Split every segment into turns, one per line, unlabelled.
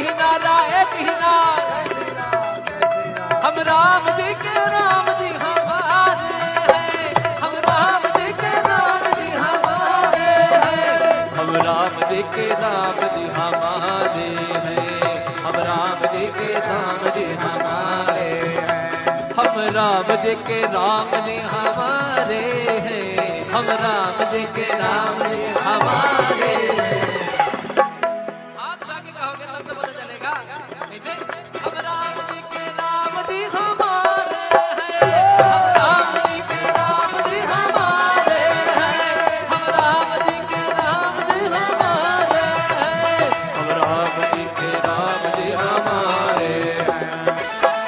ही नारा एक ही नारा, हम राम जी के राम जी हमारे हैं, हम राम जी के राम जी हमारे हैं, हम राम जी के राम जी हमारे हैं, हम राम जी के राम जी हमारे हैं, हम राम जी के राम जी हमारे हैं, हम राम जी के राम जी हमारे हैं। हाथ उठा के कहोगे तब तो पता चलेगा। हम राम जी के राम जी हमारे हैं, हम राम जी के राम जी हमारे हैं, हम राम जी के राम जी हमारे हैं, हम राम जी के राम जी हमारे हैं।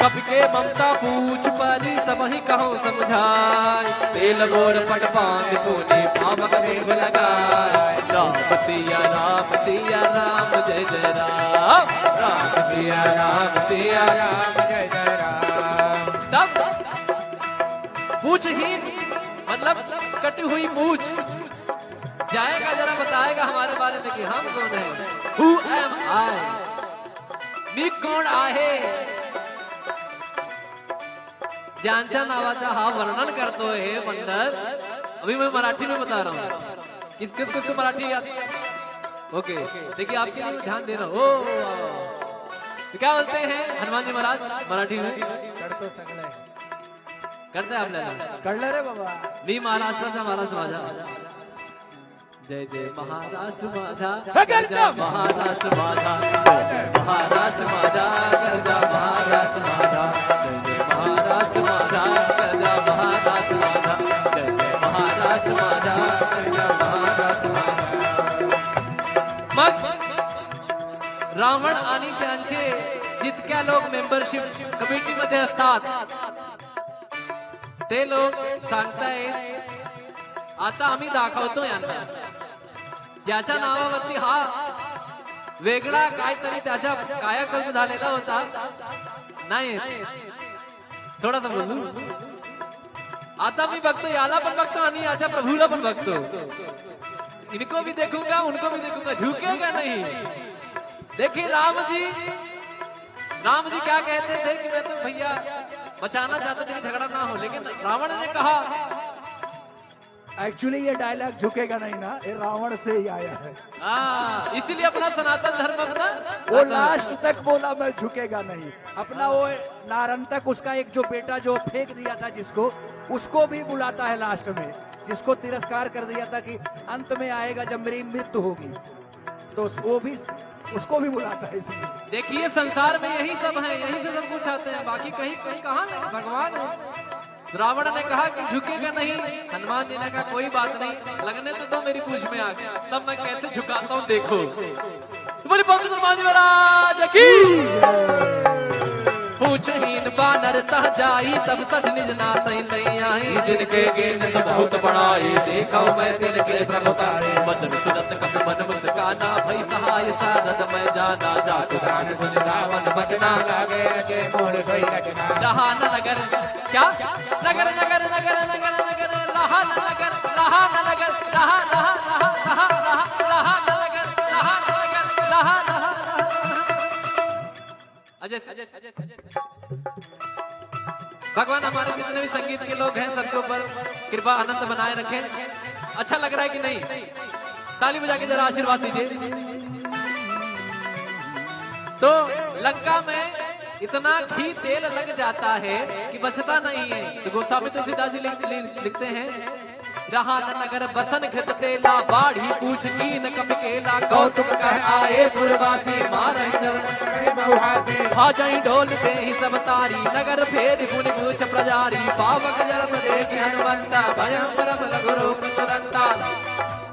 कब के ममता पूछ परी सब ही कहो समझाए, तेल गोर पट पांग पूने पावक देव लगाए, राम सिया राम जय जय राम, राम सिया राम जय जय राम। तब पूछहीन मतलब कटी हुई मूछ जाएगा, जरा बताएगा हमारे बारे में कि हम कौन है। Who am I? मी कोण आहे, ज्यांच्या नावाचा हा वर्णन करतो हे बंदर। अभी मैं मराठी में बता रहा हूँ, किसको मराठी याद। ओके देखिए आपके लिए ध्यान दे रहा हूँ। तो क्या बोलते हैं हनुमान जी महाराज मराठी में? करते आप कळलं रे बाबा। मी महाराष्ट्राचा महाराष्ट्र माझा, जय जय महाराष्ट्र माझा, गरजा महाराष्ट्र माझा, महाराष्ट्र माझा, गरजा महाराष्ट्र माझा, जय जय महाराष्ट्र माझा, गरजा महाराष्ट्र माझा, जय जय महाराष्ट्र माझा, गरजा महाराष्ट्र माझा। मग रावण आणि त्यांचे जितक्या लोक मेंबरशिप कमिटीमध्ये असतात ते लोक सांगतायत आता आम्ही दाखवतो यांना, ज्याच्या नावावरती हा वेगळा काहीतरी त्याच्या कायाकल्प झालेला होता नाही, थोडासा बोलू। आता मी बघतो याला पण बघतो आणि याच्या प्रभूला पण बघतो, इनको भी देखूंगा उनको भी देखूंगा, झुकेगा नहीं। देखिए राम जी क्या कहते थे कि मैं तो भैया बचाना चाहते थे कि झगड़ा ना हो, लेकिन रावण ने कहा,
एक्चुअली ये डायलॉग झुकेगा नहीं ना, ये रावण से ही आया है।
इसीलिए अपना सनातन धर्म अपना
वो लास्ट तक बोला मैं झुकेगा नहीं, अपना वो नारंतक उसका एक जो बेटा जो फेंक दिया था जिसको, उसको भी बुलाता है लास्ट में, जिसको तिरस्कार कर दिया था कि अंत में आएगा जब मेरी मृत्यु होगी, तो वो भी उसको भी बुलाता है। इसलिए
देखिए संसार में यही सब है, यही से सब कुछ आते हैं, बाकी कहीं कहाँ नहीं, भगवान है। रावण ने कहा कि झुकेगा नहीं, हनुमान जी ने कहा कोई बात नहीं, लगने तो दो मेरी पूछ में आगे, तब मैं कैसे झुकाता हूँ देखो। तुम्हारी पंडित हनुमान जी महाराज की पूछहीन बानर तह जाई, तब तज निज नात नहीं आई, जिनके गेन बहुत बड़ाई, देखा मैं तिनके प्रभुतारे, बदन सुरत कपि मन मुस्काना, भई सहाय सारद मैं जाना, जातु गान सुन रावण बचना, लागे अजय मोर सोई रचना। रहान नगर क्या नगर नगर नगर नगर नगर रहान नगर, रहान नगर, रहान रहान रहान रहान रहान नगर, रहान नगर, रहान रहान। अजय भगवान हमारे जितने भी संगीत के लोग हैं सबके ऊपर कृपा आनंद बनाए रखें। अच्छा लग रहा है कि नहीं? ताली बजा के जरा आशीर्वाद दीजिए। तो लंका में इतना घी तेल लग जाता है कि बचता नहीं है, तो गोस्वामी तुलसीदास जी लिखते हैं, रहा नगर बसन घृत तेला, बाढ़ी पूछ कीन कपि केला, कौतुक कर आए पुरवासी, मारहि चरण भाजई ढोल दे ही सब तारी, नगर फेर पुनि पूछ प्रजारी, पावक जरत देखि हनुमंता, भयं परम लघु रूप तुरंता।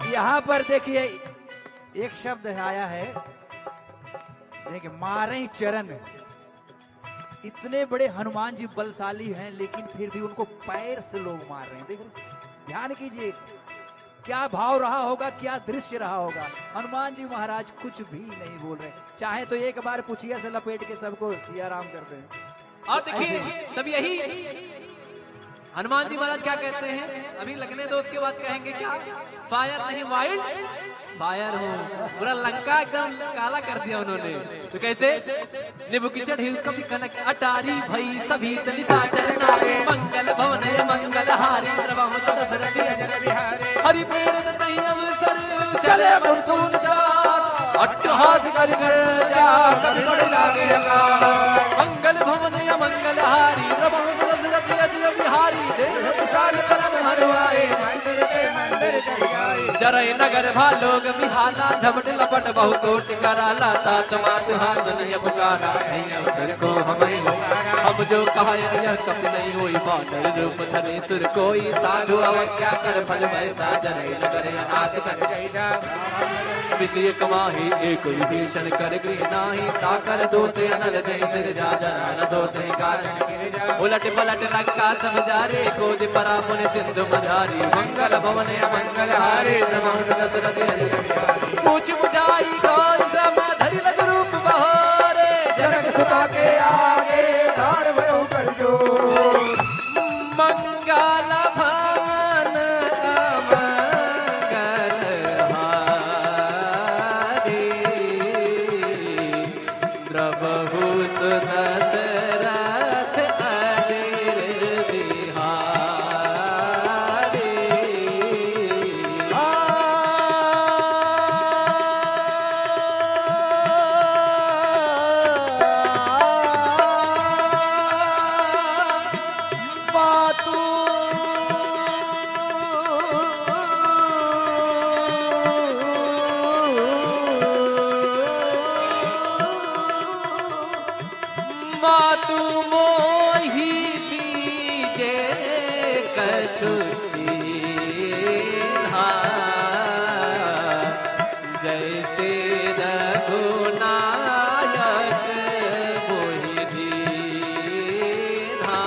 यहाँ पर देखिए एक शब्द आया है, देखिए मारे चरण। इतने बड़े हनुमान जी बलशाली हैं, लेकिन फिर भी उनको पैर से लोग मार रहे हैं। देखो ध्यान कीजिए क्या भाव रहा होगा, क्या दृश्य रहा होगा। हनुमान जी महाराज कुछ भी नहीं बोल रहे, चाहे तो एक बार पुछिया से लपेट के सबको सिया राम कर दें।
और देखिए तब यही हनुमान जी महाराज क्या कहते हैं, अभी लगने दो उसके बाद कहेंगे क्या, फायर नहीं वाइल्ड फायर हूँ। पूरा लंका एकदम काला कर दिया उन्होंने। तो कैसे, निबु की चढ़ी कभी कनक अटारी भई सभी दलिता चरनारी मंगल भवन मंगल हारी द्रवहु दशरथ अजर बिहारी हरि प्रेरित तहि अवसर चले मुरतून जात अट्टहास कर जा कभी बड़ लागे अकाल मंगल भवन मंगल हारी द्रवहु दशरथ अजर बिहारी देह विचार परम हरवाए जरय नगर भालोग बिहाला झपट लपट बहु कोट कराला तात मात हाथ नहीं पुकारा अवसर को हम जो कहा यह कप नहीं हुई बानर रूप धरे सुर कोई साधु अवज्ञा कर फल वैसा जरय नगर अनाथ कर विषय कमाही एक विभीषण कर गृह नाही ताकर दोते अनल दे सिर जा जना न सोते कारण उलट पलट लंका सब जारे कोज परा मुनि सिंधु मझारी मंगल भवन मंगल हारे पूछ बुझाई गौर श्रम धरि लग रूप बहारे जनक सुता के आगे दान भयो कर जो मंगल भवन मंगल हारे द्रवहु दशरथ अजर मातु मोहि दीजे कसुची जैसे रघुनायक मोहि दीधा।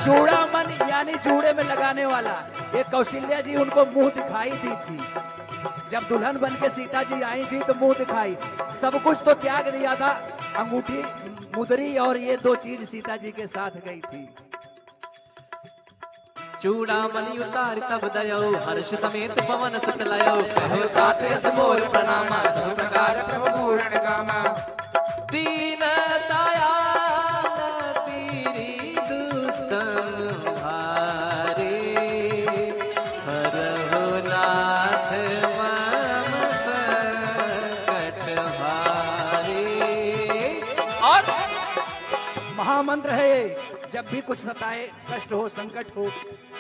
चूड़ामन यानी चूड़े में लगाने वाला, ये कौशल्या जी उनको मुंह दिखाई दी थी। जब दुल्हन बन के सीता जी आई थी तो मुंह दिखाई, सब कुछ तो त्याग दिया था, अंगूठी मुदरी और ये दो चीज सीता जी के साथ गई थी।
चूड़ामणि उतार तब दयो हर्ष समेत पवन सुत लयो कहो ताते मोर प्रणामा सब प्रकार प्रभु पूर्ण कामा दीन दयाल पीरी दुस्तम भारे हरहु नाथ मम संकट भारे। और
महामंत्र है ये, जब भी कुछ सताए, कष्ट हो, संकट हो,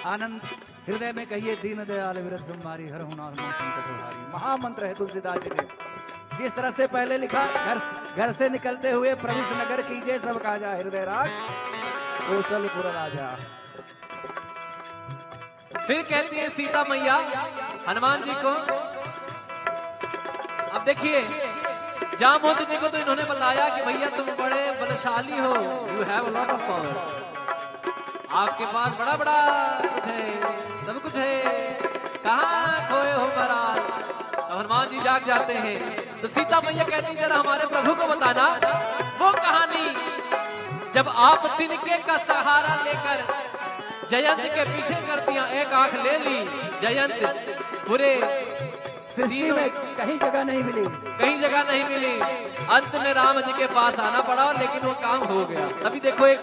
आनंद हृदय में कहिए दीन दयाल विरत संहारी हर नाथ मम संकट हारी। महामंत्र है तुलसीदास जी ने। जिस तरह से पहले लिखा, घर से निकलते हुए प्रवेश नगर कीजिए सब काजा हृदय राज कौशलपुर राजा।
फिर कहती है सीता मैया हनुमान जी को, अब देखिए जामवंत जी को तो इन्होंने बताया कि भैया तुम बड़े बलशाली हो, you have lot of power, आपके पास बड़ा बड़ा कुछ है, सब कुछ है, कहाँ खोए हो महाराज। तो हनुमान जी जाग जाते हैं। तो सीता मैया कहती जरा हमारे प्रभु को बताना वो कहानी जब आप तिनके का सहारा लेकर जयंत के पीछे कर दिया, एक आंख ले ली, जयंत पूरे
सृष्टि में कहीं जगह नहीं मिली,
कहीं जगह नहीं मिली, अंत में राम जी के पास आना पड़ा, लेकिन वो काम हो गया। तभी देखो एक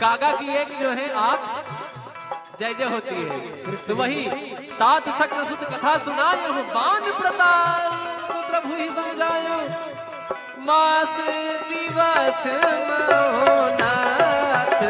कागा की एक जो है आंख जय जय होती है। तो वही तात शक्र सुत कथा सुनायो बान प्रताप प्रभु ही समझायो मास दिवस महोनाथ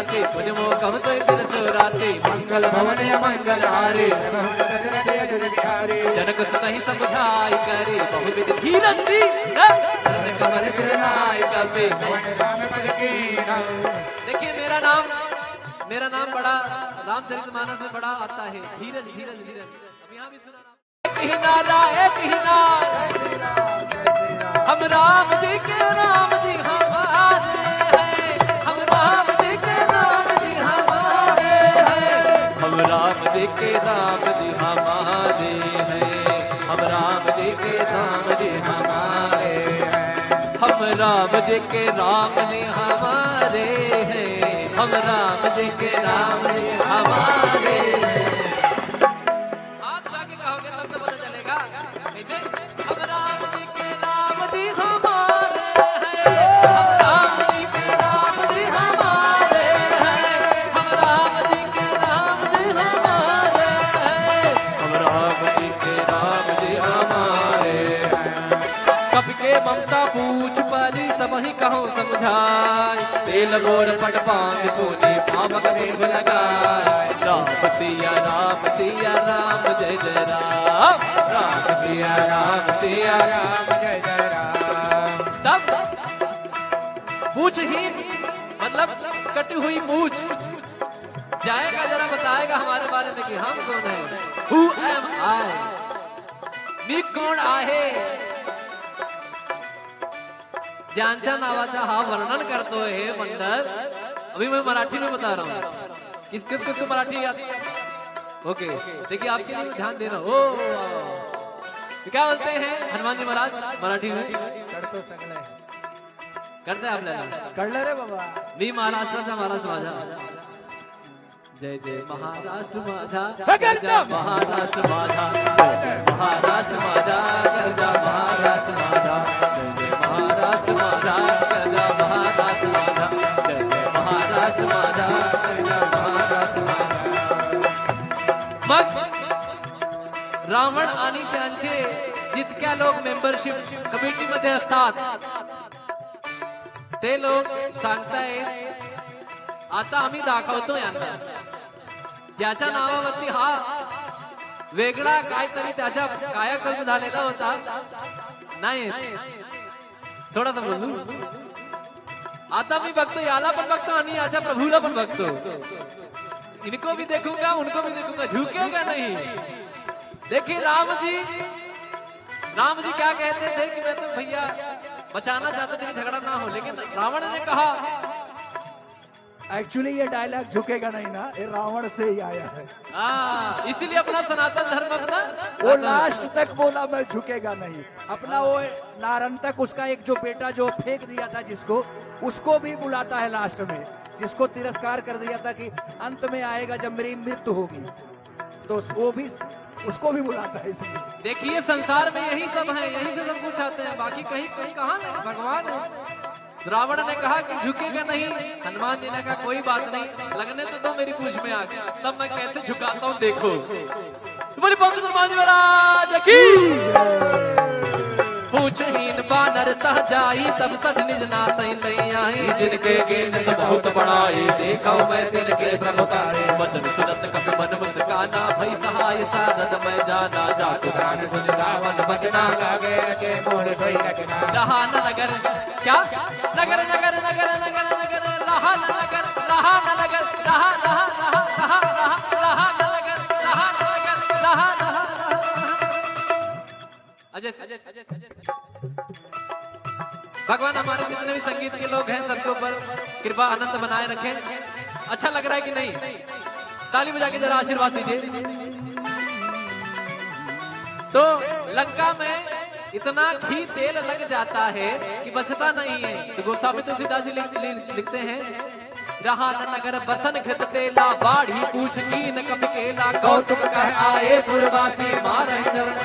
गाते तुझ मोकम तो दिन चोराते मंगल भवन या मंगल हारे जनक सतहि समझाई करे बहुविध धीरज दी कमल सिर नाय कपे। देखिए मेरा नाम बड़ा रामचरितमानस में बड़ा आता है, धीरज धीरज धीरज। अब यहाँ भी सुना हम राम जी के राम जी हमारे हैं, हम राम जी के राम जी हमारे हैं, हम राम जी के राम जी हमारे हैं, हम राम जी के राम जी हमारे हैं, हम राम जी के राम जी हमारे हैं, हम राम जी के राम जी हमारे हैं। हाथ लाके कहोगे तब तो पता चलेगा। हम राम जी के राम जी हमारे हैं, हम राम जी के राम जी हमारे हैं, हम राम जी के राम जी हमारे हैं, हम राम जी के राम जी हमारे हैं। कब के ममता पूछ पारी सब ही कहो समझाए, तेल बोर पट पांग पुनि पावक देव लगाए। राम सिया राम जय जय राम, राम सिया राम जय जय राम। तब पूछहीन मतलब कटी हुई पूछ जाएगा, जरा बताएगा हमारे बारे में कि हम कौन है। Who am I? मी कोण आहे, ज्यांच्या नावाचा हा वर्णन करतोय हे मंडल। अभी मैं मराठी में बता रहा हूँ, किस किस को मराठी आती है। ओके देखिए आपके लिए मैं ध्यान दे रहा हूँ। तो क्या बोलते हैं हनुमान जी महाराज मराठी में?
करतो सगळं
करते आपल्याला
कळलं रे बाबा।
मी महाराष्ट्राचा महाराज माझा, जय जय महाराष्ट्र माझा,
गरजा
महाराष्ट्र माझा, महाराष्ट्र माझा, गरजा महाराष्ट्र माझा, जय जय महाराष्ट्र माझा, गरजा महाराष्ट्र माझा, जय जय महाराष्ट्र माझा, गरजा महाराष्ट्र माझा। मग रावण आणि त्यांचे जितक्या लोक मेंबरशिप कमिटीमध्ये असतात ते लोक सांगतायत आता आम्ही दाखवतो यांना, ज्याच्या नावावरती हा वेगळा काहीतरी त्याच्या कायाकल्प झालेला होता नाही, थोडासा बोलू। आता मी बघतो याला पण बघतो आणि याच्या प्रभूला पण बघतो, इनको भी देखूंगा उनको भी देखूंगा, झुकेगा नहीं। देखिए राम जी क्या कहते थे कि मैं तो भैया बचाना चाहते थे कि झगड़ा ना हो, लेकिन रावण ने कहा
एक्चुअली ये डायलॉग झुकेगा नहीं ना, ये रावण से ही आया है।
इसीलिए अपना सनातन धर्म अपना
वो लास्ट तक बोला मैं झुकेगा नहीं। अपना वो नारन तक उसका एक जो बेटा जो फेंक दिया था जिसको, उसको भी बुलाता है लास्ट में, जिसको तिरस्कार कर दिया था कि अंत में आएगा जब मेरी मृत्यु होगी, तो वो भी उसको भी बुलाता है। इसलिए
देखिए संसार में यही सब है, यही से सब कुछ आते हैं, बाकी कहीं कहीं कहाँ नहीं, भगवान है। रावण ने कहा कि झुकेगा नहीं, हनुमान जी ने कहा कोई बात नहीं, लगने तो दो मेरी पूछ में आ गया, तब मैं कैसे झुकाता हूँ देखो। तुम्हारी पंख हनुमान जी महाराज की पूछहीन बानर तह जाई, तब सद निज नाथ लई आई, जिनके गेन से बहुत बड़ाई, देखा मैं तिनके प्रभुतारे, वचन सुनत कपि मन मुस्काना, भई सहाय साधन मैं जाना, जातु गान सुन रावण बचना, लागे रचे मोर सोई रचना। रहा न नगर क्या नगर नगर नगर नगर नगर, रहा न नगर, रहा न नगर, रहा रहा रहा रहा रहा रहा न नगर, रहा न नगर, रहा रहा भगवान हमारे जितने भी संगीत के लोग हैं सबके ऊपर कृपा आनंद बनाए रखें। अच्छा लग रहा है कि नहीं? ताली बजा के जरा आशीर्वाद दीजिए। तो लंका में इतना घी तेल लग जाता है कि बचता नहीं है। तो गोस्वामी तुलसीदास जी लिखते हैं, रहा न नगर बसन घृत तेला, बाढ़ी पूछ की न कपि केला, कौतुक कह आए पुरवासी, मारहि चरण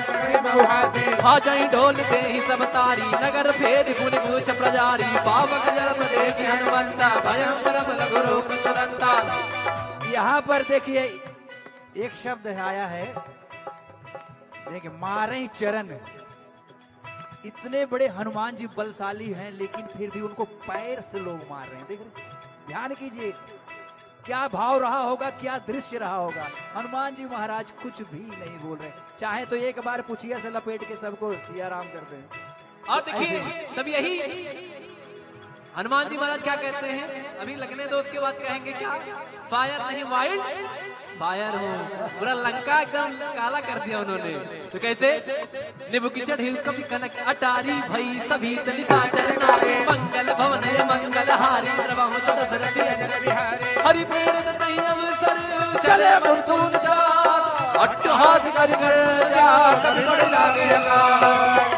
भाजई ढोल दे ही सब तारी, नगर फेर पुनि पूछ प्रजारी, पावक जरत देखि हनुमंता, भयं परम लघु रूप तुरंता।
यहाँ पर देखिए एक शब्द आया है, देखिए मारे चरण। इतने बड़े हनुमान जी बलशाली हैं, लेकिन फिर भी उनको पैर से लोग मार रहे हैं। देख रहे, ध्यान कीजिए, क्या भाव रहा होगा, क्या दृश्य रहा होगा। हनुमान जी महाराज कुछ भी नहीं बोल रहे, चाहे तो एक बार पुछिया से लपेट के सबको सिया राम कर दें।
और देखिए तब यही हनुमान जी महाराज क्या कहते हैं, अभी लगने दो, उसके बाद कहेंगे क्या, फायर नहीं वाइल्ड फायर हो। पूरा लंका एकदम काला कर दिया उन्होंने। तो कहते निबु की चढ़ी कभी कनक अटारी भई सभी तनिता चरनारे मंगल भवन मंगल हारी द्रवहु दशरथ हरि प्रेरित तहि अवसर चले मुर्तून चार अट्टहास कर जा कभी बड़ लागे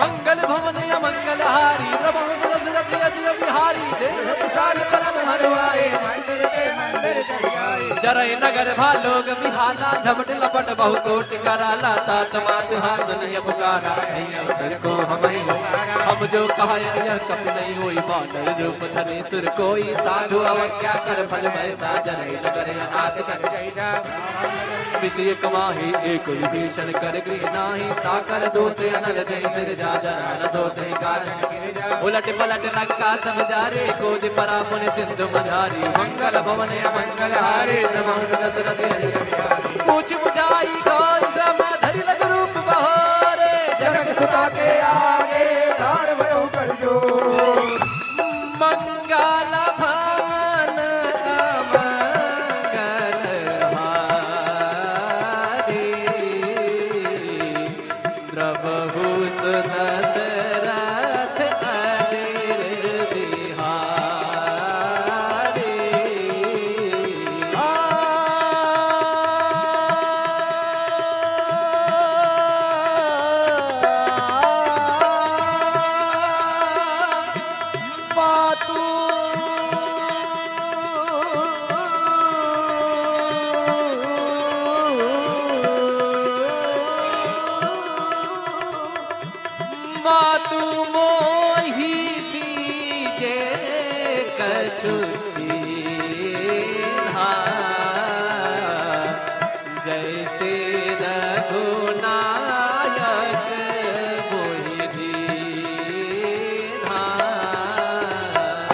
मंगल भवन मंगल हारी द्रवहु दशरथ बिहारी देव परम हरवाए जरय नगर भालोग बिहाला झपट लपट बहु कोट कराला तात मात हासनिय पुकारा अवसर को हम जो कहा यह कप नहीं होई बानर रूप धरे सुर कोई साधु अवज्ञा कर फल वैसा जरय नगर अनाथ कर विषय कमाही एक विभीषण कर गृह नाही ताकर दोते अनल दे सिर जा जना न सोते कारण उलट पलट लंका सब जारे कोज परापुन सिंधु मझारी मंगल भवन मंगल हारे पूछ बुझाई कोई समय धरि लग रूप बहोरे जगत सुता के आगे प्राण भयो कर जो मंगल भवन मंगल हारे द्रवहु दशरथ अदिर बिहारी। मातु मोहि दीजे कछु दीन्हा जैसे रघुनायक मोहि दीन्हा।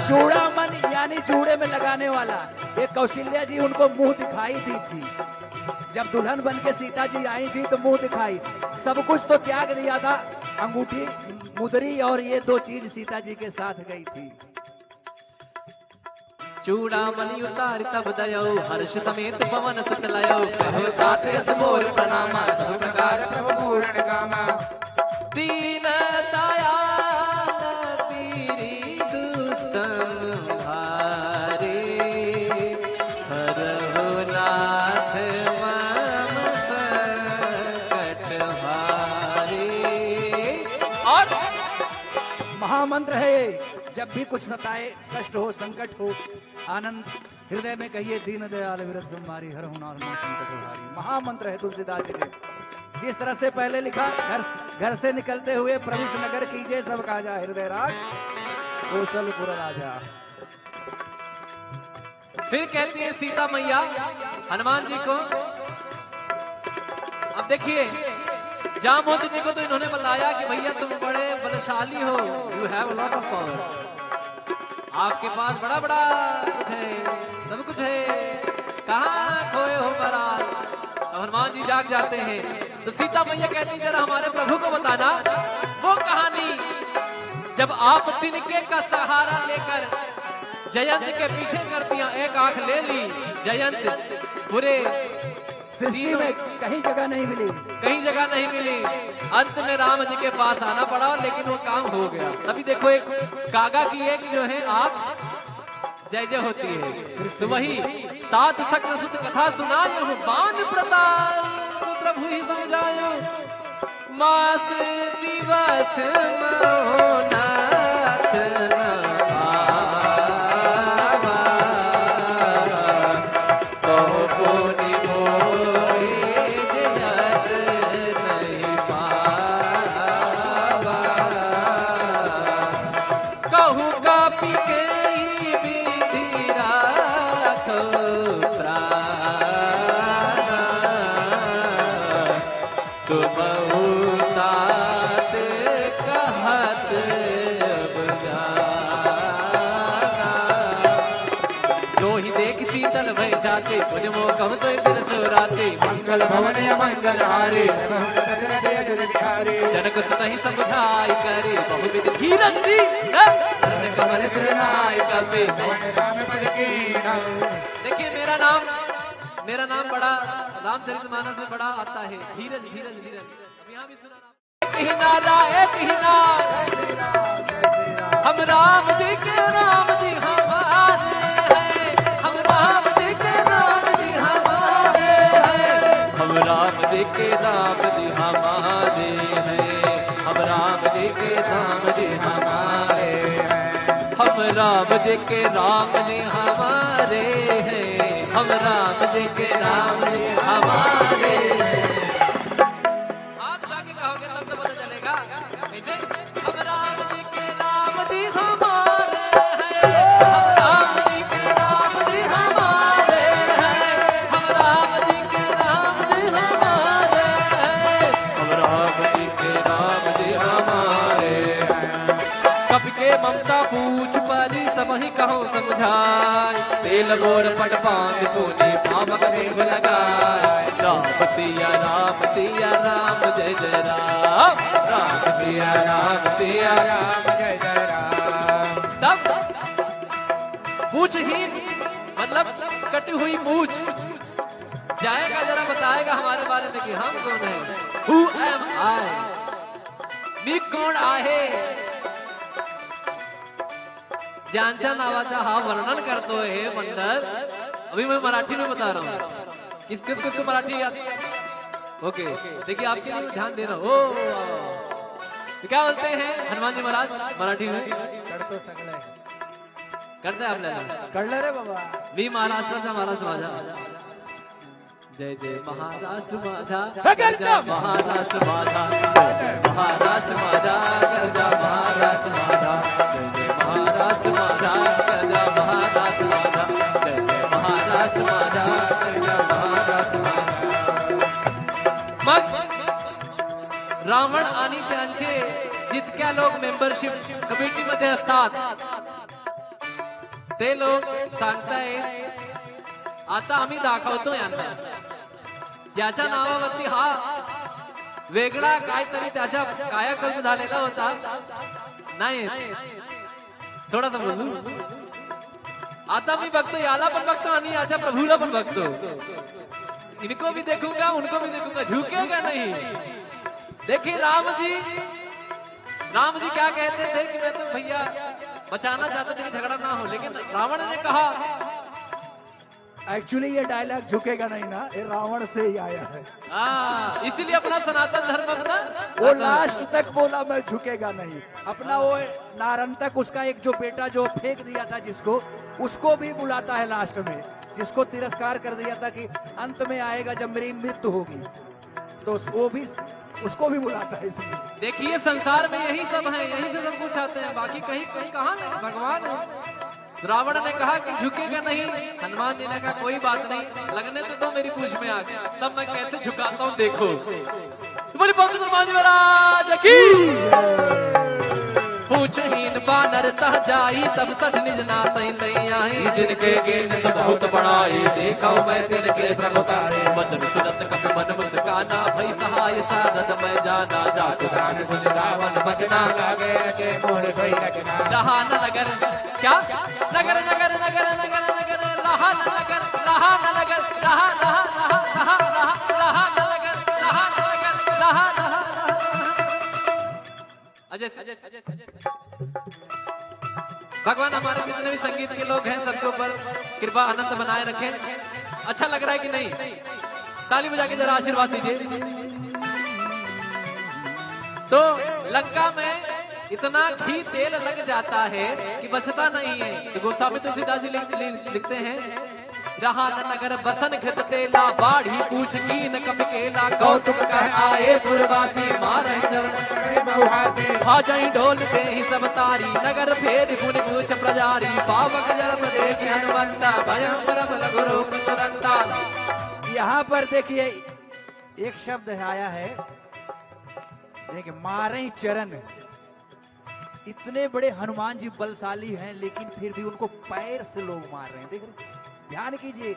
चूड़ामणि यानी चूड़े में लगाने वाला, एक कौशल्या जी उनको मुंह दिखाई दी थी। जब दुल्हन बन के सीता जी आई थी तो मुंह दिखाई, सब कुछ तो त्याग दिया था, अंगूठी मुदरी और ये दो चीज सीता जी के साथ गई थी।
चूड़ामणि उतार तब दयो हर्ष समेत पवन सुत लयो कहो तात यस मोर प्रणामा सब प्रकार प्रभु पूर्ण कामा दीन दयाल पीरी दुस्तम भारे हरहु नाथ मम संकट हारे। और
महामंत्र है, जब भी कुछ सताए, कष्ट हो, संकट हो, आनंद हृदय में कहिए दीन दयाल विरत संहारी हर हुनार मन संकट हारी। महामंत्र है तुलसीदास जी ने। जिस तरह से पहले लिखा, घर से निकलते हुए प्रवेश नगर कीजिए सब काजा हृदय राज कौशलपुर राजा।
फिर कहती है सीता मैया हनुमान जी को, अब देखिए जामवंत जी को तो इन्होंने बताया कि भैया तुम बड़े बलशाली हो, you have a lot of power, आपके पास बड़ा बड़ा कुछ है, सब कुछ है, कहाँ खोए हो बराल। हनुमान जी जाग जाते हैं तो सीता मैया कहती जरा हमारे प्रभु को बताना वो कहानी जब आप तिनके का सहारा लेकर जयंत के पीछे कर दिया, एक आंख ले ली जयंत, पूरे
सृष्टि में कहीं जगह नहीं मिली,
कहीं जगह नहीं मिली, अंत में राम जी के पास आना पड़ा, लेकिन वो काम हो गया। अभी देखो एक कागा की एक जो है आप जय जय होती है, तो वही तात सक्र सुत कथा सुनायो बान प्रताप प्रभु ही समझायो मास दिवस महोनाथ भई जाते तुझ मोकम तो दिन चोराते
मंगल भवन मंगल हारे
जनक सुतहि समझाई करे बहुविध धीरज दी कमल सिरनाय करते। देखिए मेरा नाम बड़ा रामचरितमानस में बड़ा आता है, धीरज धीरज धीरज। अब यहाँ भी सुना एक ही नारा हम राम जी के राम जी हमारे हैं, हम राम जी के राम जी हमारे हैं, हम राम जी के राम जी हमारे हैं, हम राम जी के राम जी हमारे हैं, हम राम जी के राम जी हमारे हैं, हम राम जी के राम जी हमारे हैं। हाथ लाके कहोगे तब तो पता चलेगा। हम राम जी के राम जी हमारे हैं, हम राम जी के राम जी हमारे हैं, हम राम जी के राम जी हमारे हैं, हम राम जी के राम जी हमारे हैं। कब के ममता पूछ परी सब ही कहो समझाए, तेल गोर पट पांच कोने पावक देव लगाए। राम सिया राम जय जय राम, राम सिया राम जय जय राम। तब पूछहीन मतलब कटी हुई पूछ जाएगा, जरा बताएगा हमारे बारे में कि हम कौन है। Who am I? मी कोण आहे, ज्यांच्या नावाचा हा वर्णन करतो हे मंडल। अभी मैं मराठी में बता रहा हूँ, किसको मराठी याद। ओके देखिए आपके लिए ध्यान दे रहा हूँ। तो क्या बोलते हैं हनुमान जी महाराज मराठी में? करते हैं आपल्याला
कळलं रे बाबा।
मी महाराष्ट्राचा महाराष्ट्र माझा, जय जय महाराष्ट्र माझा, गरजा महाराष्ट्र माझा, महाराष्ट्र माझा, गरजा महाराष्ट्र माझा, जय जय महाराष्ट्र माझा, गरजा महाराष्ट्र माझा, जय जय महाराष्ट्र माझा, गरजा महाराष्ट्र माझा। मग रावण आणि त्यांचे जितक्या लोक मेंबरशिप कमिटीमध्ये असतात ते लोक सांगतायत आता आम्ही दाखवतो यांना, ज्याच्या नावावरती हा वेगळा काहीतरी त्याच्या कायाकल्प झालेला होता नाही, थोडासा बोलू। आता मी बघतो याला पण बघतो आणि याच्या प्रभूला पण बघतो, इनको भी देखूंगा उनको भी देखूंगा, झुकेगा नहीं। देखिए राम जी क्या कहते थे कि मैं तो भैया बचाना चाहते थे कि झगड़ा ना हो, लेकिन रावण ने कहा।
एक्चुअली ये डायलॉग झुकेगा नहीं ना, ये रावण से ही आया है।
इसीलिए अपना सनातन धर्म अपना
वो लास्ट तक बोला मैं झुकेगा नहीं। अपना वो नारंतक उसका एक जो बेटा जो फेंक दिया था जिसको, उसको भी बुलाता है लास्ट में, जिसको तिरस्कार कर दिया था कि अंत में आएगा जब मेरी मृत्यु होगी, तो वो भी उसको भी बुलाता है। इसलिए
देखिए संसार में यही सब है, यही से सब कुछ आते हैं, बाकी कहीं कहाँ नहीं, भगवान है। रावण ने कहा कि झुकेगा नहीं, हनुमान जी ने कहा कोई बात नहीं, लगने तो दो मेरी पूछ में आगे, तब मैं कैसे झुकाता हूँ देखो। तुम्हारी पंडित हनुमान जी महाराज की पूछहीन बानर तह जाई, तब तक निज नातै लई आई, जिनके गेन से बहुत बड़ाई, देखा मैं तिनके प्रभुतारे, बदन सुरत कपि मन मुस्काना, भई सहाय सारद मैं जाना, जातु गान सुन रावण बचना, लागे के मोर सोई रखना। लहान नगर क्या नगर नगर नगर नगर नगर लहान नगर, लहान नगर, लहान लहान लहान लहान लहान नगर, लहान नगर, लहान लहान। अजय भगवान हमारे जितने भी संगीत के लोग हैं सबके ऊपर कृपा आनंद बनाए रखें। अच्छा लग रहा है कि नहीं? ताली बजा के जरा आशीर्वाद दीजिए। तो लंका में इतना घी तेल लग जाता है कि बचता नहीं है। तो गोस्वामी तुलसीदास जी लिखते हैं, जहाँ नगर बसन घृत तेला, बाढ़ी पूछ कीन कपि केला, कौतुक कर आए पुरवासी, मारे भाजई ढोलते ही सब तारी, नगर फेर पुन पूछ प्रजारी, पावक जरत देखि हनुमंता, भयं परम लघु रूप तुरंता।
यहाँ पर देखिए एक शब्द आया है, देखिए मारे चरण। इतने बड़े हनुमान जी बलशाली हैं, लेकिन फिर भी उनको पैर से लोग मार रहे हैं। देख रहे, ध्यान कीजिए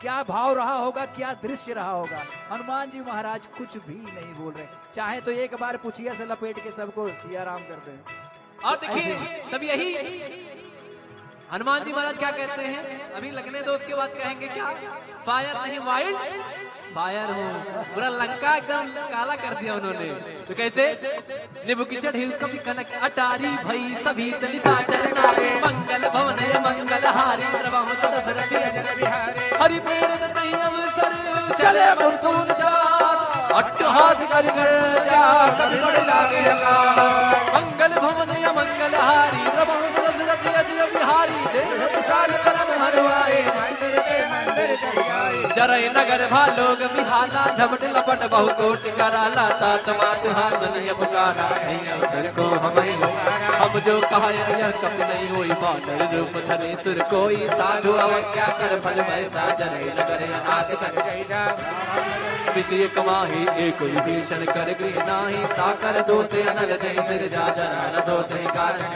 क्या भाव रहा होगा, क्या दृश्य रहा होगा। हनुमान जी महाराज कुछ भी नहीं बोल रहे, चाहे तो एक बार पुछिया से लपेट के सबको सिया राम कर दें।
और देखिए तब यही हनुमान जी महाराज क्या कहते हैं, अभी लगने दो उसके बाद कहेंगे क्या, फायर नहीं वाइल्ड फायर हो, पूरा लंका एकदम काला कर दिया उन्होंने। तो कैसे, निबु की चढ़ी कभी कनक अटारी भई सभी दलिता चरनारे, मंगल भवन मंगल हारी द्रवहु दशरथ अजर बिहारी, हरि प्रेरित नहीं अवसर चले मुरतुन जात, अट्टहास कर जा कभी बड़ लागे अकाल, मंगल भवन मंगल हारी द्रवहु दशरथ अजर बिहारी, देव विशाल परम हरवाए जरय नगर भालोग बिहाला, झपट लपट बहु कोट कराला, तात मात हाथ नहीं पुकारा, अवसर को हम जो कहा यह कप नहीं होई, बानर रूप धरे सुर कोई, साधु अवज्ञा कर फल वैसा, जरय नगर अनाथ कर गईला, विषय कमाही एक विभीषण कर गृह नाही, ताकर दोते अनल दे सिर जा जना न सोते कारण,